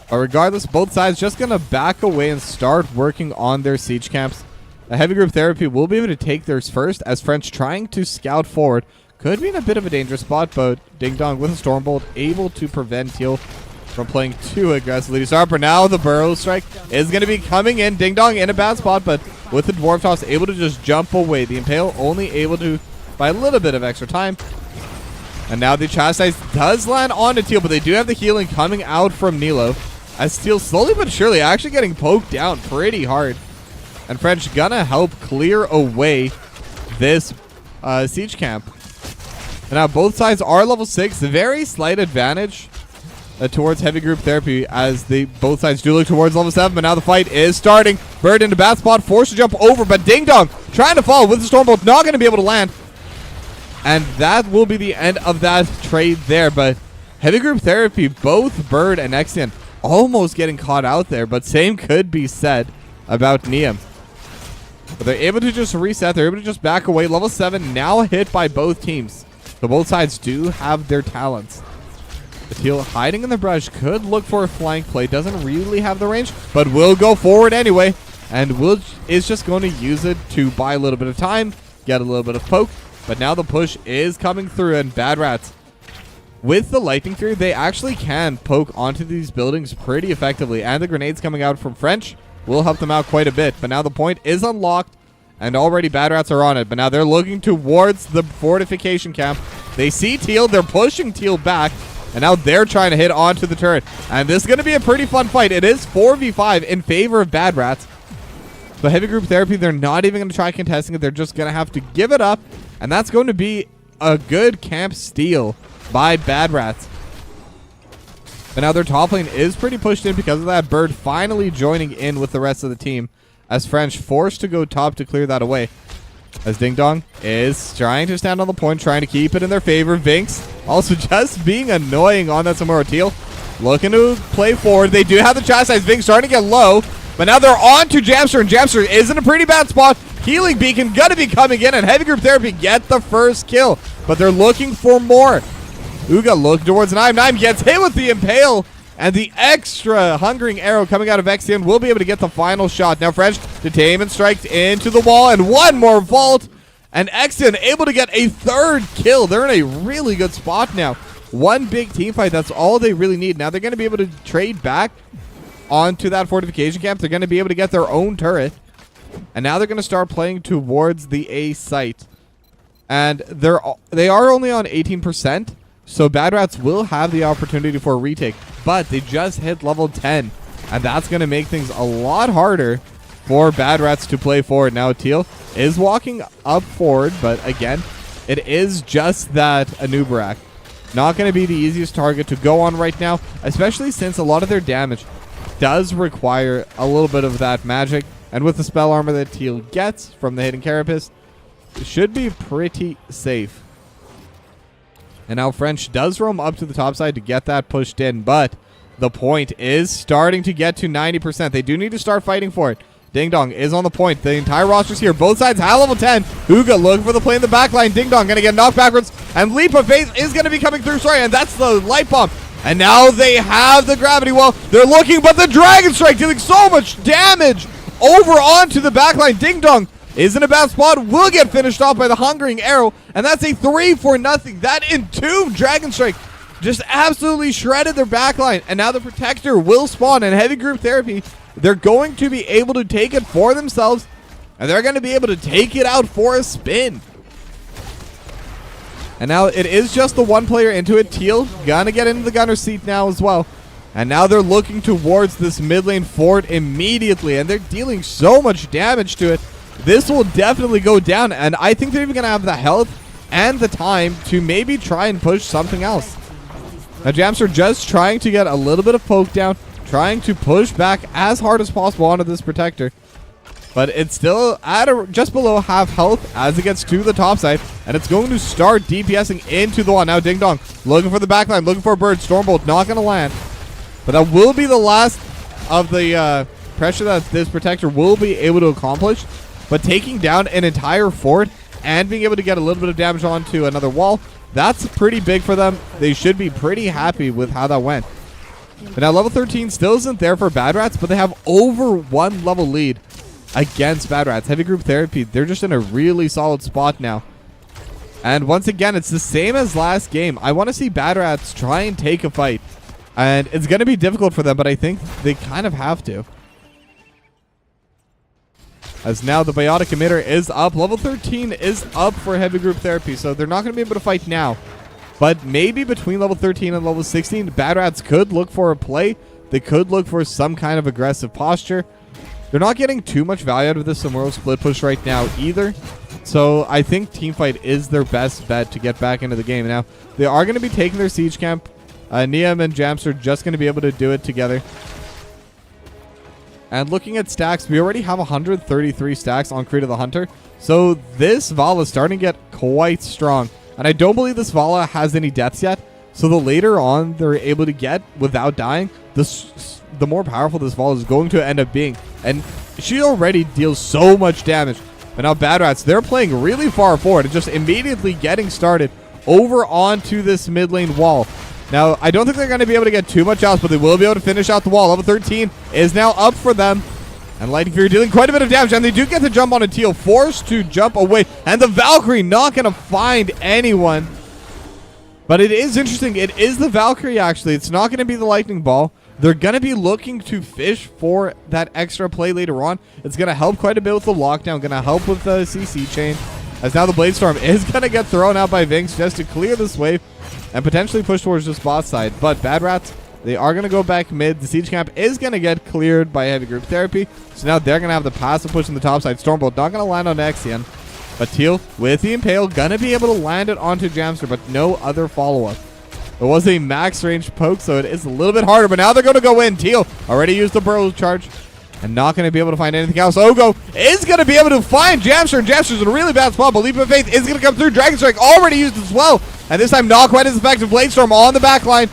But regardless, both sides just going to back away and start working on their siege camps. A Heavy Group Therapy will be able to take theirs first, as French trying to scout forward. Could be in a bit of a dangerous spot, but Ding Dong with a Stormbolt able to prevent Teal from playing too aggressively. Sharper now, the Burrow Strike is going to be coming in. Ding Dong in a bad spot, but with the Dwarf Toss able to just jump away. The Impale only able to buy a little bit of extra time. And now the Chastise does land onto Teal, but they do have the healing coming out from Nilo. As Teal slowly but surely actually getting poked down pretty hard. And French gonna help clear away this siege camp. And now both sides are level 6. Very slight advantage towards Heavy Group Therapy as both sides do look towards level 7. But now the fight is starting. Bird into bad spot, forced to jump over. But Ding Dong trying to fall with the Stormbolt. Not going to be able to land. And that will be the end of that trade there. But Heavy Group Therapy, both Bird and Exian, almost getting caught out there. But same could be said about Neum. But they're able to just reset. They're able to just back away. Level 7 now hit by both teams. So both sides do have their talents. The teal hiding in the brush could look for a flank play. Doesn't really have the range, but will go forward anyway. And is just going to use it to buy a little bit of time, get a little bit of poke. But now the push is coming through, and Bad Rats, with the Lightning Fury, they actually can poke onto these buildings pretty effectively. And the grenades coming out from French will help them out quite a bit. But now the point is unlocked, and already Bad Rats are on it. But now they're looking towards the fortification camp. They see Teal. They're pushing Teal back. And now they're trying to hit onto the turret. And this is going to be a pretty fun fight. It is 4v5 in favor of Bad Rats. So Heavy Group Therapy, they're not even going to try contesting it. They're just going to have to give it up. And that's going to be a good camp steal by Bad Rats. But now their top lane is pretty pushed in because of that bird finally joining in with the rest of the team, as French forced to go top to clear that away. As Ding Dong is trying to stand on the point, trying to keep it in their favor. Vinx also just being annoying on that Samuro. Teal looking to play forward. They do have the chastise. Vinx starting to get low, but now they're on to Jamster, and Jamster is in a pretty bad spot. Healing Beacon gonna be coming in, and Heavy Group Therapy get the first kill, but they're looking for more. Uga looking towards Naim. Naim gets hit with the Impale, and the extra Hungering Arrow coming out of Exian will be able to get the final shot. Now French detain and strikes into the wall, and one more vault, and Exian able to get a third kill. They're in a really good spot now. One big team fight, that's all they really need. Now they're going to be able to trade back onto that fortification camp. They're going to be able to get their own turret, and now they're going to start playing towards the A site. And they are only on 18%, so Bad Rats will have the opportunity for a retake. But they just hit level 10, and that's going to make things a lot harder for Bad Rats to play forward. Now Teal is walking up forward, but again, it is just that Anubarak. Not going to be the easiest target to go on right now, especially since a lot of their damage does require a little bit of that magic. And with the spell armor that Teal gets from the Hidden Carapace, it should be pretty safe. And now French does roam up to the top side to get that pushed in, but the point is starting to get to 90%. They do need to start fighting for it. Ding Dong is on the point. The entire roster's here. Both sides have level 10. Huga looking for the play in the back line. Ding Dong going to get knocked backwards, and Leap of Faith is going to be coming through. Sorry, and that's the light bomb. And now they have the gravity well. They're looking, but the Dragon Strike dealing so much damage over onto the back line. Ding Dong is in a bad spot, will get finished off by the Hungering Arrow, and that's a 3-for-0. That entombed Dragon Strike just absolutely shredded their backline, and now the Protector will spawn, and Heavy Group Therapy, they're going to be able to take it for themselves, and they're going to be able to take it out for a spin. And now it is just the one player into it. Teal gonna get into the gunner seat now as well. And now they're looking towards this mid lane fort immediately, and they're dealing so much damage to it. This will definitely go down, and I think they're even going to have the health and the time to maybe try and push something else. Now, Jamster just trying to get a little bit of poke down, trying to push back as hard as possible onto this Protector. But it's still at just below half health as it gets to the top side, and it's going to start DPSing into the wall. Now, Ding Dong looking for the backline, looking for a bird. Stormbolt not going to land. But that will be the last of the pressure that this Protector will be able to accomplish. But taking down an entire fort and being able to get a little bit of damage onto another wall, that's pretty big for them. They should be pretty happy with how that went. But now level 13 still isn't there for Bad Rats, but they have over 1 level lead against Bad Rats. Heavy Group Therapy, they're just in a really solid spot now. And once again, it's the same as last game. I want to see Bad Rats try and take a fight. And it's going to be difficult for them, but I think they kind of have to. As now the Biotic Emitter is up. Level 13 is up for Heavy Group Therapy, so they're not going to be able to fight now. But maybe between level 13 and level 16, Bad Rats could look for a play. They could look for some kind of aggressive posture. They're not getting too much value out of this Samuro split push right now either. So I think Teamfight is their best bet to get back into the game. Now, they are going to be taking their siege camp. Niam and Jams are just going to be able to do it together. And looking at stacks, we already have 133 stacks on Creed of the Hunter. So this Vala is starting to get quite strong. And I don't believe this Vala has any deaths yet. So the later on they're able to get without dying, the the more powerful this vault is going to end up being. And she already deals so much damage. But now Bad Rats, they're playing really far forward and just immediately getting started over onto this mid lane wall. Now, I don't think they're going to be able to get too much else, but they will be able to finish out the wall. Level 13 is now up for them. And Lightning Fury dealing quite a bit of damage, and they do get the jump on a Teal, forced to jump away. And the Valkyrie not going to find anyone. But it is interesting. It is the Valkyrie, actually. It's not going to be the Lightning Ball. They're going to be looking to fish for that extra play later on. It's going to help quite a bit with the lockdown. Going to help with the CC chain. As now the Blade Storm is going to get thrown out by Vinx just to clear this wave and potentially push towards this bot side. But Bad Rats, they are going to go back mid. The Siege Camp is going to get cleared by Heavy Group Therapy. So now they're going to have the passive push on the top side. Stormbolt not going to land on Exian. But Teal with the Impale going to be able to land it onto Jamster, but no other follow-up. It was a max range poke, so it is a little bit harder, but now they're going to go in. Teal already used the Burrow charge and not going to be able to find anything else. Ogo is going to be able to find Jamster, and Jamster's in a really bad spot, but Leap of Faith is going to come through. Dragon Strike already used as well, and this time not quite as effective. Blade Storm on the back line.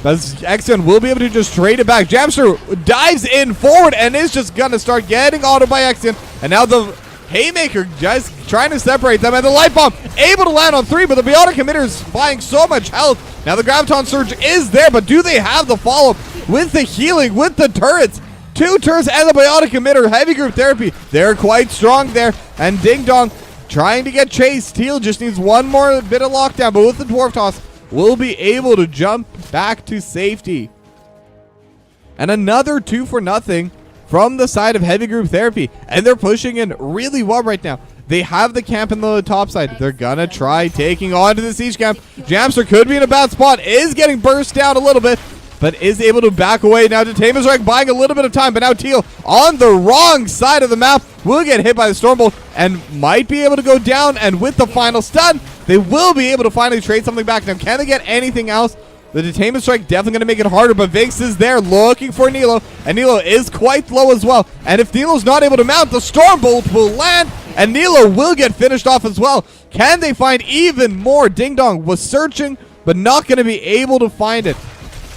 As Exion will be able to just trade it back. Jamster dives in forward and is just going to start getting autoed by Exion, and now the Haymaker just trying to separate them, and the Light Bomb able to land on 3, but the Biotic Emitter is buying so much health. Now the Graviton Surge is there, but do they have the follow-up with the healing, with the turrets? 2 turrets and the Biotic Emitter. Heavy Group Therapy, they're quite strong there, and Ding Dong trying to get chased. Teal just needs one more bit of lockdown, but with the Dwarf Toss, will be able to jump back to safety. And another 2 for nothing from the side of Heavy Group Therapy, and they're pushing in really well right now. They have the camp in the top side. They're gonna try taking on to the Siege Camp. Jamster could be in a bad spot, is getting burst down a little bit, but is able to back away. Now Tamer's Wreck buying a little bit of time, but now Teal on the wrong side of the map will get hit by the Stormbolt and might be able to go down, and with the final stun, they will be able to finally trade something back. Now, can they get anything else? The Detainment Strike definitely going to make it harder, but Vinx is there looking for Nilo, and Nilo is quite low as well. And if Nilo's not able to mount, the Stormbolt will land, and Nilo will get finished off as well. Can they find even more? Ding Dong was searching, but not going to be able to find it.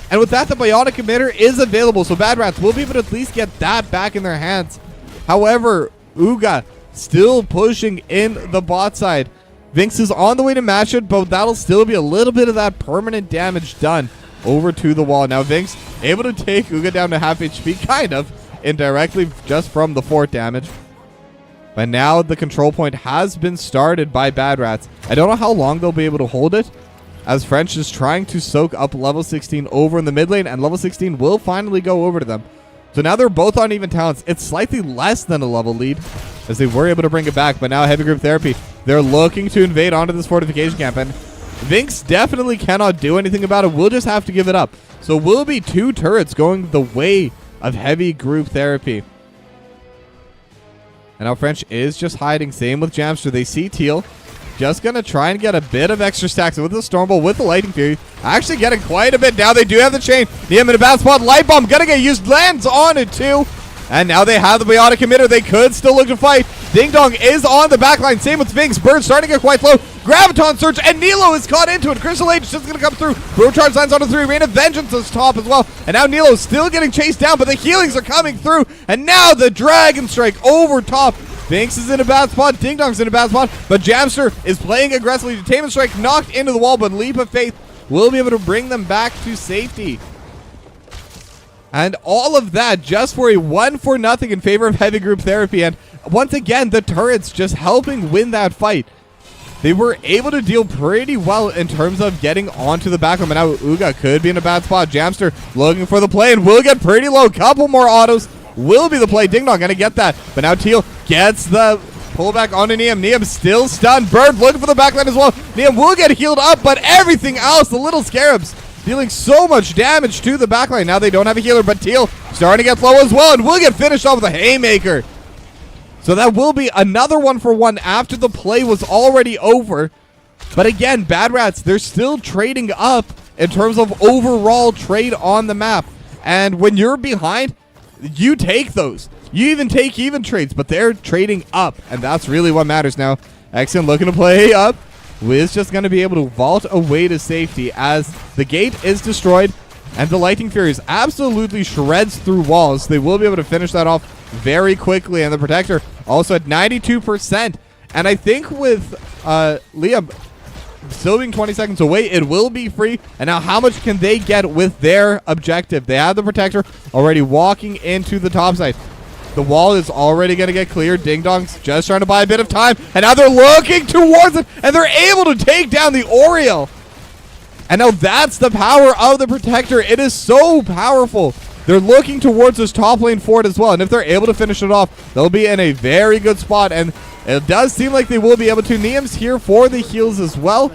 And with that, the Biotic Emitter is available, so Bad Rats will be able to at least get that back in their hands. However, Uga still pushing in the bot side. Vinx is on the way to match it, but that'll still be a little bit of that permanent damage done over to the wall. Now Vinx able to take Uga down to half HP, kind of indirectly, just from the fort damage. But now the control point has been started by Bad Rats. I don't know how long they'll be able to hold it, as French is trying to soak up level 16 over in the mid lane, and level 16 will finally go over to them. So now they're both on even talents. It's slightly less than a level lead, as they were able to bring it back, but now Heavy Group Therapy, they're looking to invade onto this fortification camp, and Vinx definitely cannot do anything about it. We'll just have to give it up. So will be 2 turrets going the way of Heavy Group Therapy. And now French is just hiding. Same with Jamster. They see Teal. Just going to try and get a bit of extra stacks with the Stormbolt, with the Lightning Fury. Actually getting quite a bit. Now they do have the chain. Niem in a bad spot. Light Bomb going to get used. Lands on it too. And now they have the Biotic Emitter. They could still look to fight. Ding Dong is on the backline. Same with Vinx. Bird starting to get quite low. Graviton Surge, and Nilo is caught into it. Crystal Age is just going to come through. Bro Charge lands on a 3. Rain of Vengeance is top as well. And now Nilo's still getting chased down, but the healings are coming through. And now the Dragon Strike over top. Vinx is in a bad spot. Ding Dong's in a bad spot. But Jamster is playing aggressively. Detainment Strike knocked into the wall, but Leap of Faith will be able to bring them back to safety. And all of that just for a 1-0 in favor of Heavy Group Therapy. And once again, the turrets just helping win that fight. They were able to deal pretty well in terms of getting onto the back line. And now Uga could be in a bad spot. Jamster looking for the play and will get pretty low. Couple more autos will be the play. Ding Dong gonna get that. But now Teal gets the pullback onto Niem. Niem still stunned. Bird looking for the backline as well. Niem will get healed up, but everything else, the little scarabs, dealing so much damage to the backline. Now they don't have a healer, but Teal starting to get low as well, and will get finished off with a Haymaker. So that will be another 1-for-1 after the play was already over. But again, Bad Rats, they're still trading up in terms of overall trade on the map. And when you're behind, you take those. You even take even trades, but they're trading up, and that's really what matters now. Exion looking to play up. Wiz just going to be able to vault away to safety as the gate is destroyed. And the Lightning Furies absolutely shreds through walls. They will be able to finish that off very quickly. And the Protector also at 92%. And I think with Liam still being 20 seconds away, it will be free. And now how much can they get with their objective? They have the Protector already walking into the top side. The wall is already going to get cleared. Ding Dong's just trying to buy a bit of time. And now they're looking towards it. And they're able to take down the Oriole. And now that's the power of the Protector. It is so powerful. They're looking towards this top lane fort as well. And if they're able to finish it off, they'll be in a very good spot. And it does seem like they will be able to. Niam's here for the heals as well.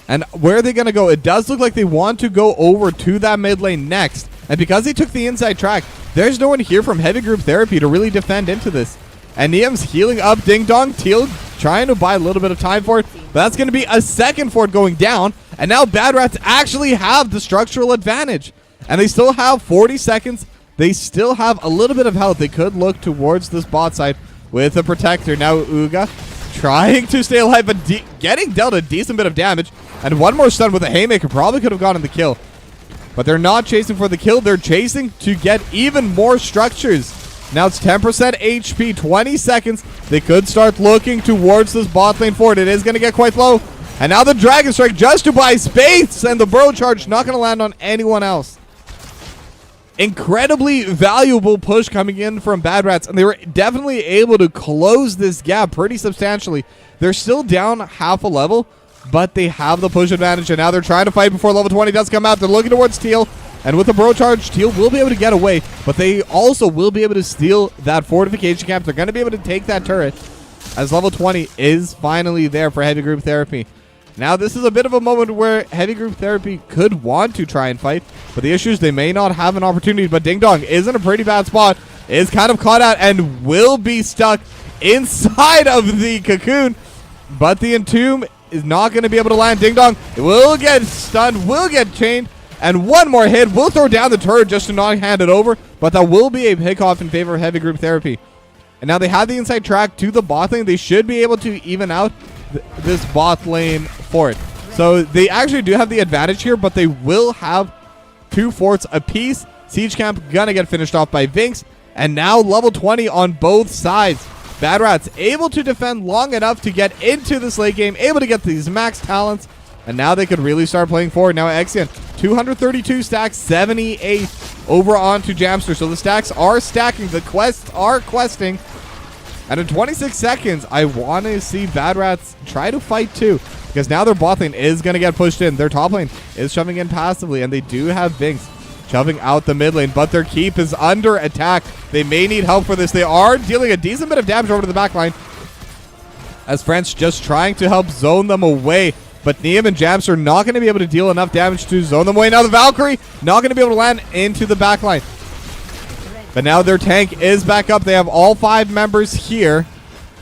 And where are they going to go? It does look like they want to go over to that mid lane next. And because they took the inside track, there's no one here from Heavy Group Therapy to really defend into this. And Niam's healing up Ding Dong. Teal trying to buy a little bit of time for it. But that's going to be a second fort going down. And now Bad Rats actually have the structural advantage. And they still have 40 seconds. They still have a little bit of health. They could look towards this bot side with the Protector. Now Uga trying to stay alive, but getting dealt a decent bit of damage. And one more stun with a Haymaker probably could have gotten the kill. But they're not chasing for the kill. They're chasing to get even more structures. Now it's 10% HP, 20 seconds. They could start looking towards this bot lane fort. It is going to get quite low. And now the Dragon Strike just to buy space. And the Burrow Charge not going to land on anyone else. Incredibly valuable push coming in from Bad Rats. And they were definitely able to close this gap pretty substantially. They're still down half a level, but they have the push advantage. And now they're trying to fight before level 20 does come out. They're looking towards Teal. And with the Burrow Charge, Teal will be able to get away. But they also will be able to steal that fortification camp. They're going to be able to take that turret, as level 20 is finally there for Heavy Group Therapy. Now, this is a bit of a moment where Heavy Group Therapy could want to try and fight, but the issue is they may not have an opportunity. But Ding Dong is in a pretty bad spot, is kind of caught out, and will be stuck inside of the cocoon. But the Entomb is not going to be able to land. Ding Dong will get stunned, will get chained, and one more hit will throw down the turret just to not hand it over. But that will be a pick-off in favor of Heavy Group Therapy. And now they have the inside track to the bot lane. They should be able to even out this bot lane fort. So they actually do have the advantage here, but they will have 2 forts apiece. Siege Camp gonna get finished off by Vinx. And now level 20 on both sides. Bad Rats able to defend long enough to get into this late game, able to get these max talents. And now they could really start playing forward. Now Exian, 232 stacks, 78 over onto Jamster. So the stacks are stacking. The quests are questing. And in 26 seconds, I want to see Bad Rats try to fight too. Because now their bot lane is going to get pushed in. Their top lane is shoving in passively. And they do have Vinx shoving out the mid lane. But their keep is under attack. They may need help for this. They are dealing a decent bit of damage over to the back line, as French just trying to help zone them away. But Niam and Jams are not going to be able to deal enough damage to zone them away. Now the Valkyrie not going to be able to land into the back line. But now their tank is back up. They have all 5 members here.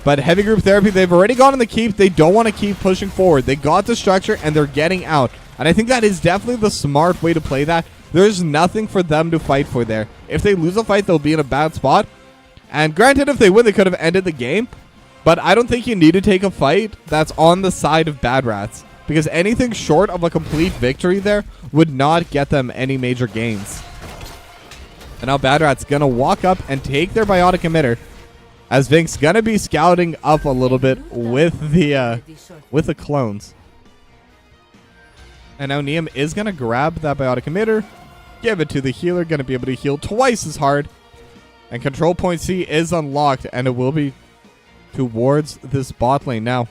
But Heavy Group Therapy, they've already gone in the keep. They don't want to keep pushing forward. They got the structure and they're getting out. And I think that is definitely the smart way to play that. There's nothing for them to fight for there. If they lose a fight, they'll be in a bad spot. And granted, if they win, they could have ended the game. But I don't think you need to take a fight that's on the side of Bad Rats, because anything short of a complete victory there would not get them any major gains. And now Bad Rat's going to walk up and take their biotic emitter, as Vinx going to be scouting up a little bit with the clones. And now Niam is going to grab that biotic emitter, give it to the healer, going to be able to heal twice as hard. And control point C is unlocked, and it will be towards this bot lane. Now,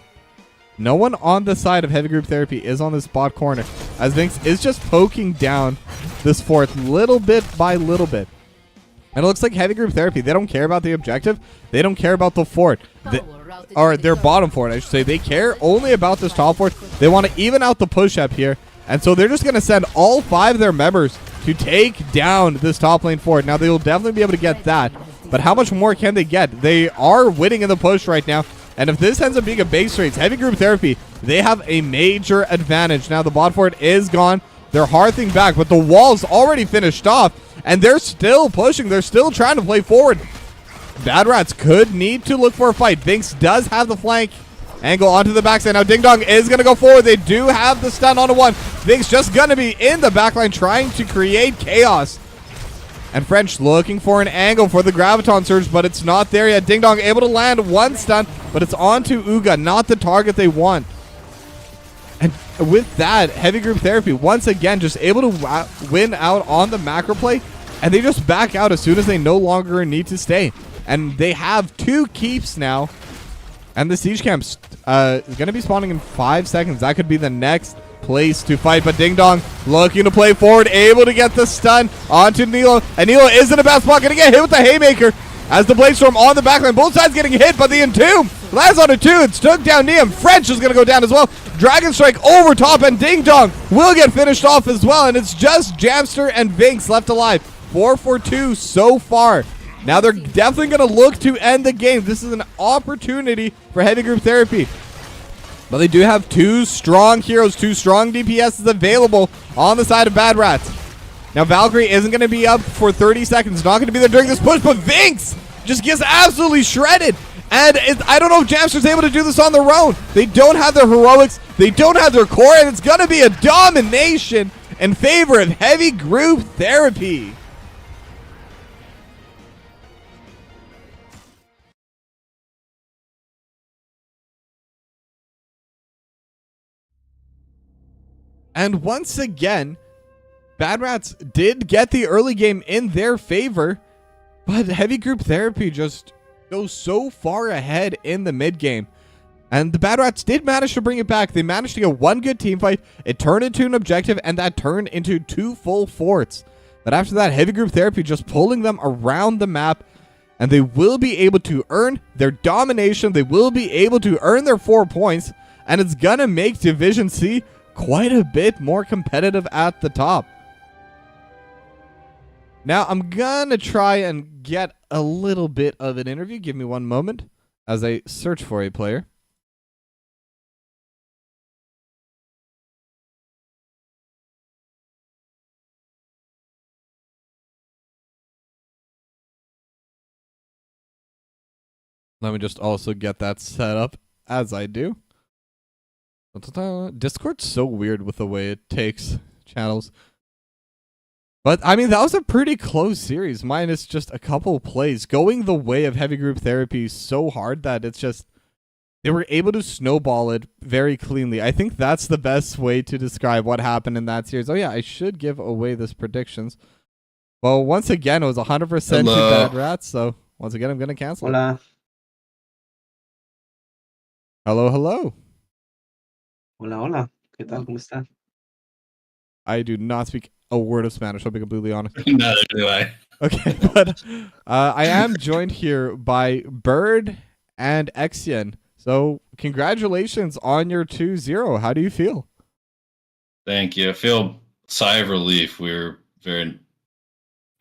no one on the side of Heavy Group Therapy is on this bot corner, as Vinx is just poking down this fort little bit by little bit. And it looks like Heavy Group Therapy, they don't care about the objective. They don't care about the fort. Or their bottom fort, I should say. They care only about this top fort. They want to even out the push up here. And so they're just going to send all 5 of their members to take down this top lane fort. Now, they will definitely be able to get that. But how much more can they get? They are winning in the push right now. And if this ends up being a base race, Heavy Group Therapy, they have a major advantage. Now, the bot fort is gone. They're hearthing back, but the wall's already finished off. And they're still pushing. They're still trying to play forward. Bad Rats could need to look for a fight. Vinx does have the flank. Angle onto the backside. Now Ding Dong is going to go forward. They do have the stun on a one. Vig's just going to be in the backline trying to create chaos. And French looking for an angle for the Graviton Surge, but it's not there yet. Ding Dong able to land one stun, but it's onto Uga, not the target they want. And with that, Heavy Group Therapy once again just able to win out on the macro play, and they just back out as soon as they no longer need to stay. And they have 2 keeps now, and the siege camp's going to be spawning in 5 seconds. That could be the next place to fight, but Ding Dong looking to play forward, able to get the stun onto Nilo, and Nilo is in a bad spot, gonna get hit with the Haymaker as the Blade Storm on the backline. Both sides getting hit, but the Entomb lands on a 2. It's took down Neum. French is gonna go down as well. Dragon Strike over top, and Ding Dong will get finished off as well, and it's just Jamster and Vinx left alive. 4 for 2 so far. Now they're definitely gonna look to end the game. This is an opportunity for Heavy Group Therapy. But they do have 2 strong heroes, 2 strong DPSs available on the side of Bad Rats. Now Valkyrie isn't going to be up for 30 seconds. Not going to be there during this push, but Vinx just gets absolutely shredded. And I don't know if Jamster's able to do this on their own. They don't have their heroics. They don't have their core. And it's going to be a domination in favor of Heavy Group Therapy. And once again, Bad Rats did get the early game in their favor, but Heavy Group Therapy just goes so far ahead in the mid game. And the Bad Rats did manage to bring it back. They managed to get 1 good team fight. It turned into an objective, and that turned into 2 full forts. But after that, Heavy Group Therapy just pulling them around the map, and they will be able to earn their domination. They will be able to earn their 4 points, and it's gonna make Division C quite a bit more competitive at the top. Now, I'm gonna try and get a little bit of an interview. Give me 1 moment as I search for a player. Let me just also get that set up as I do. Discord's so weird with the way it takes channels. But, I mean, that was a pretty close series, minus just a couple plays. Going the way of Heavy Group Therapy so hard that it's just... They were able to snowball it very cleanly. I think that's the best way to describe what happened in that series. Oh, yeah, I should give away this predictions. Well, once again, it was 100% to Bad Rats, so once again, I'm going to cancel Hola. it. Hello, hello. Hola, hola. ¿Qué tal? ¿Cómo está? I do not speak a word of Spanish, I'll be completely honest. Neither do I. Okay, but I am joined here by Bird and Exian. So congratulations on your 2-0. How do you feel? Thank you. I feel sigh of relief. We were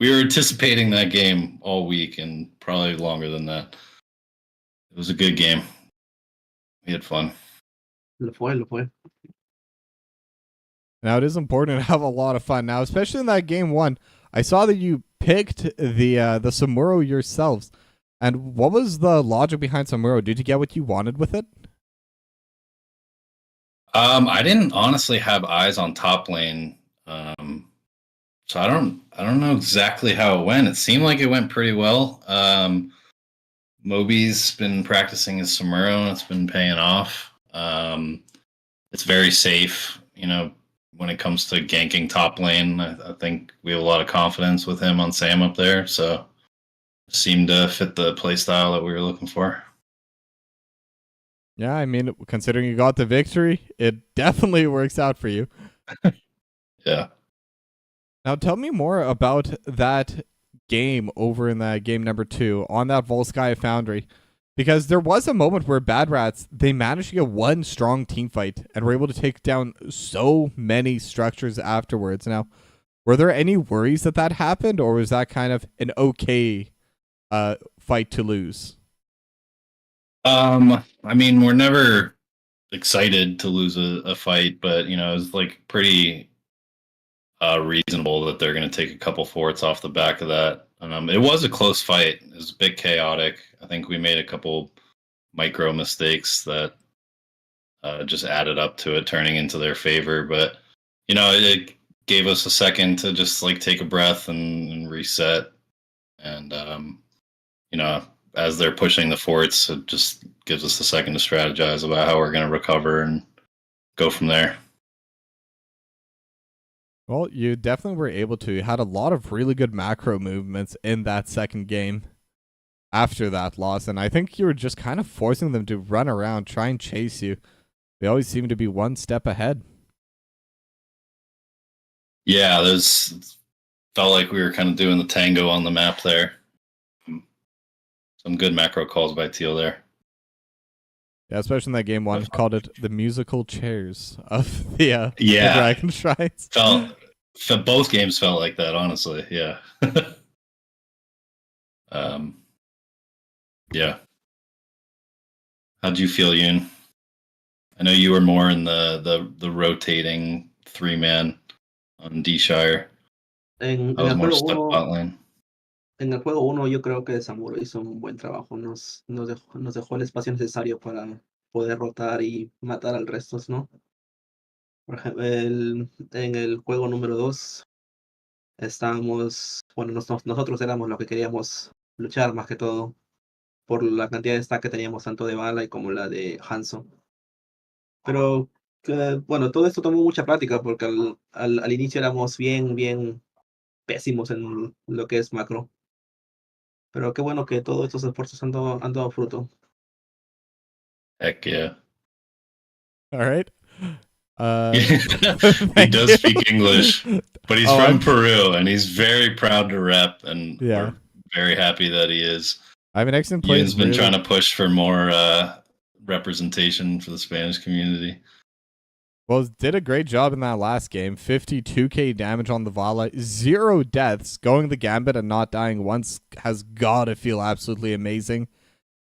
anticipating that game all week and probably longer than that. It was a good game. We had fun. Lo fue, lo fue. Now, it is important to have a lot of fun. Now, especially in that game 1, I saw that you picked the Samuro yourselves. And what was the logic behind Samuro? Did you get what you wanted with it? I didn't honestly have eyes on top lane, so I don't know exactly how it went. It seemed like it went pretty well. Moby's been practicing his Samuro, and it's been paying off. It's very safe, when it comes to ganking top lane. I think we have a lot of confidence with him on Sam up there, so it seemed to fit the play style that we were looking for. Yeah, I mean, considering you got the victory, it definitely works out for you. Yeah. Now, tell me more about that game over in that game number 2 on that Volskaya Foundry. Because there was a moment where Bad Rats, they managed to get 1 strong team fight and were able to take down so many structures afterwards. Now, were there any worries that happened, or was that kind of an okay fight to lose? I mean, we're never excited to lose a fight, but it was like pretty reasonable that they're going to take a couple forts off the back of that. It was a close fight. It was a bit chaotic. I think we made a couple micro mistakes that just added up to it, turning into their favor. But it gave us a second to just like take a breath and reset. And as they're pushing the forts, it just gives us a second to strategize about how we're going to recover and go from there. Well, you definitely were able to. You had a lot of really good macro movements in that second game after that loss, and I think you were just kind of forcing them to run around, try and chase you. They always seem to be one step ahead. Yeah, there's felt like we were kind of doing the tango on the map there. Some good macro calls by Teal there. Yeah, especially in that game one, called it the musical chairs of the Yeah. Dragon Shrines. Both games felt like that, honestly. Yeah. Yeah. How'd you feel, Yoon? I know you were more in the rotating 3-man on D-Shire. En I was el more juego stuck 1, bot lane. en el juego 1 yo creo que Samuro hizo un buen trabajo. Nos dejó el espacio necesario para poder rotar y matar al resto, ¿no? Por ejemplo, en el juego número 2 estábamos, bueno, nosotros éramos los que queríamos luchar más que todo por la cantidad de stack que teníamos tanto de bala y como la de Hanzo. Pero bueno, todo esto tomó mucha práctica porque al inicio éramos bien pésimos en lo que es macro. Pero qué bueno que todos estos esfuerzos han dado fruto. Heck yeah. All right. He thank does you. speak English, but he's from Peru, and he's very proud to rep, and we're very happy that he is. I have an excellent play. Ian's been trying to push for more representation for the Spanish community. Well, did a great job in that last game. 52k damage on the Vala, 0 deaths. Going the Gambit and not dying once has got to feel absolutely amazing.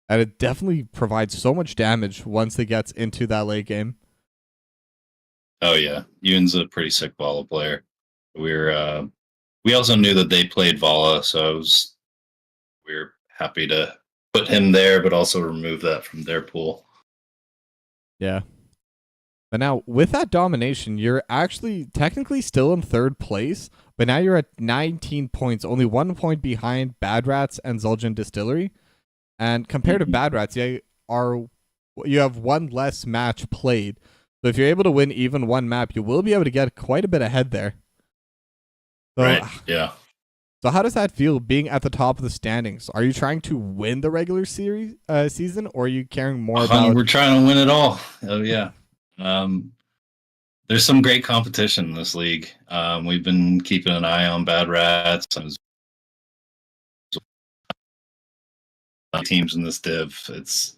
And it definitely provides so much damage once it gets into that late game. Oh yeah, Ewan's a pretty sick Vala player. We also knew that they played Vala, so we were happy to put him there, but also remove that from their pool. Yeah. But now, with that domination, you're actually technically still in third place, but now you're at 19 points, only 1 point behind Bad Rats and Zul'jin Distillery. And compared to Bad Rats, you have one less match played. So if you're able to win even one map, you will be able to get quite a bit ahead there. So, right, yeah. So how does that feel, being at the top of the standings? Are you trying to win the regular series season, or are you caring more about... We're trying to win it all. Oh, yeah. There's some great competition in this league. We've been keeping an eye on Bad Rats. Teams in this div. It's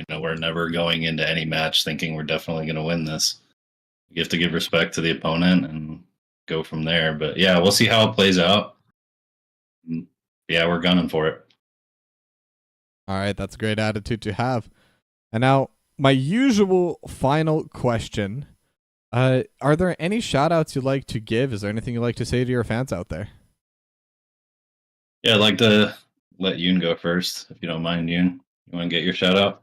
we're never going into any match thinking we're definitely going to win this. You have to give respect to the opponent and go from there. But yeah, we'll see how it plays out. Yeah, we're gunning for it. All right, that's a great attitude to have. And now, my usual final question. Are there any shout-outs you'd like to give? Is there anything you'd like to say to your fans out there? Yeah, I'd like to let Yoon go first, if you don't mind, Yoon. You want to get your shout-out?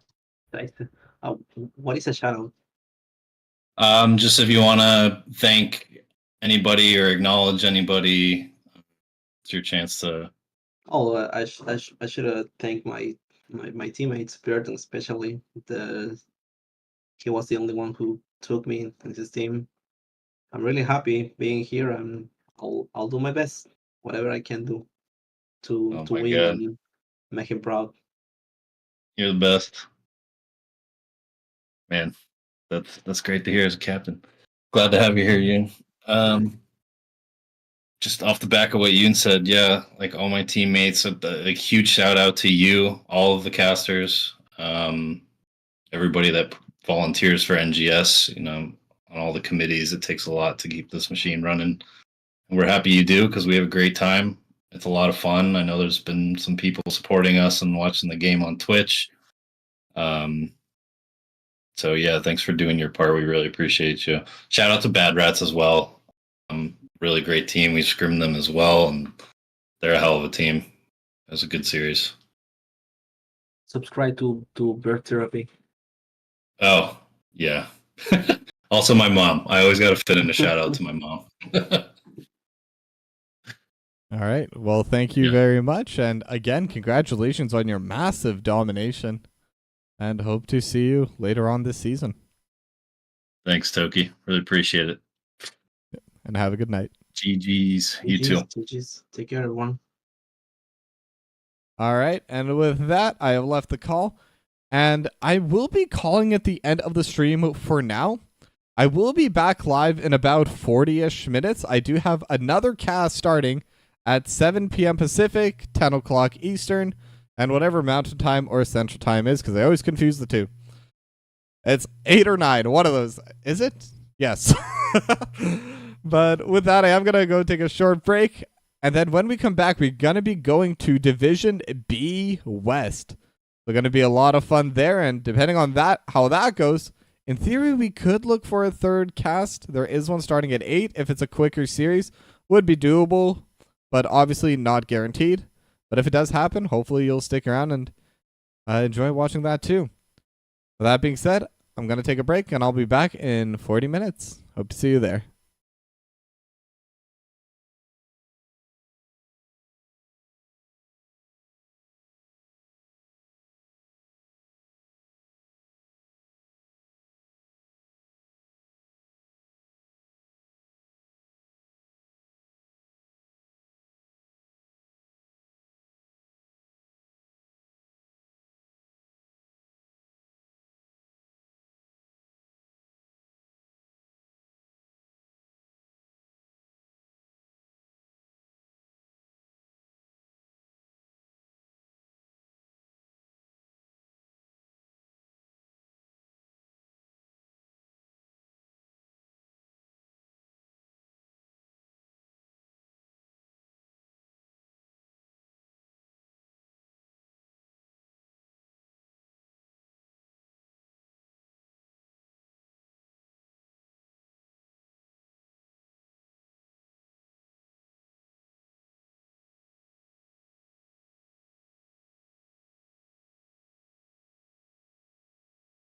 What is a shout-out? Just if you want to thank anybody or acknowledge anybody, it's your chance to... I should thank my teammates, Burton especially. He was the only one who took me in his team. I'm really happy being here, and I'll do my best, whatever I can do to win God. and make him proud. You're the best. Man, that's great to hear as a captain. Glad to have you here, Yoon. Just off the back of what Yoon said, yeah, like all my teammates, a huge shout out to you, all of the casters, everybody that volunteers for NGS, on all the committees. It takes a lot to keep this machine running. And we're happy you do, because we have a great time. It's a lot of fun. I know there's been some people supporting us and watching the game on Twitch. So yeah, thanks for doing your part. We really appreciate you. Shout out to Bad Rats as well. Really great team. We scrimmed them as well, and they're a hell of a team. It was a good series. Subscribe to Bird Therapy. Oh, yeah. Also, my mom. I always got to fit in a shout out to my mom. All right. Well, thank you Yeah. very much. And again, congratulations on your massive domination. And hope to see you later on this season. Thanks, Toki. Really appreciate it. And have a good night. GG's. You too. GG's. Take care, everyone. All right. And with that, I have left the call. And I will be calling at the end of the stream for now. I will be back live in about 40-ish minutes. I do have another cast starting at 7 p.m. Pacific, 10 o'clock Eastern, and whatever Mountain Time or Central Time is, because I always confuse the two. It's 8 or 9, one of those. Is it? Yes. But with that, I am going to go take a short break. And then when we come back, we're going to be going to Division B West. There's going to be a lot of fun there. And depending on that, how that goes, in theory, we could look for a third cast. There is one starting at 8. If it's a quicker series, would be doable, but obviously not guaranteed. But if it does happen, hopefully you'll stick around and enjoy watching that too. With that being said, I'm going to take a break and I'll be back in 40 minutes. Hope to see you there.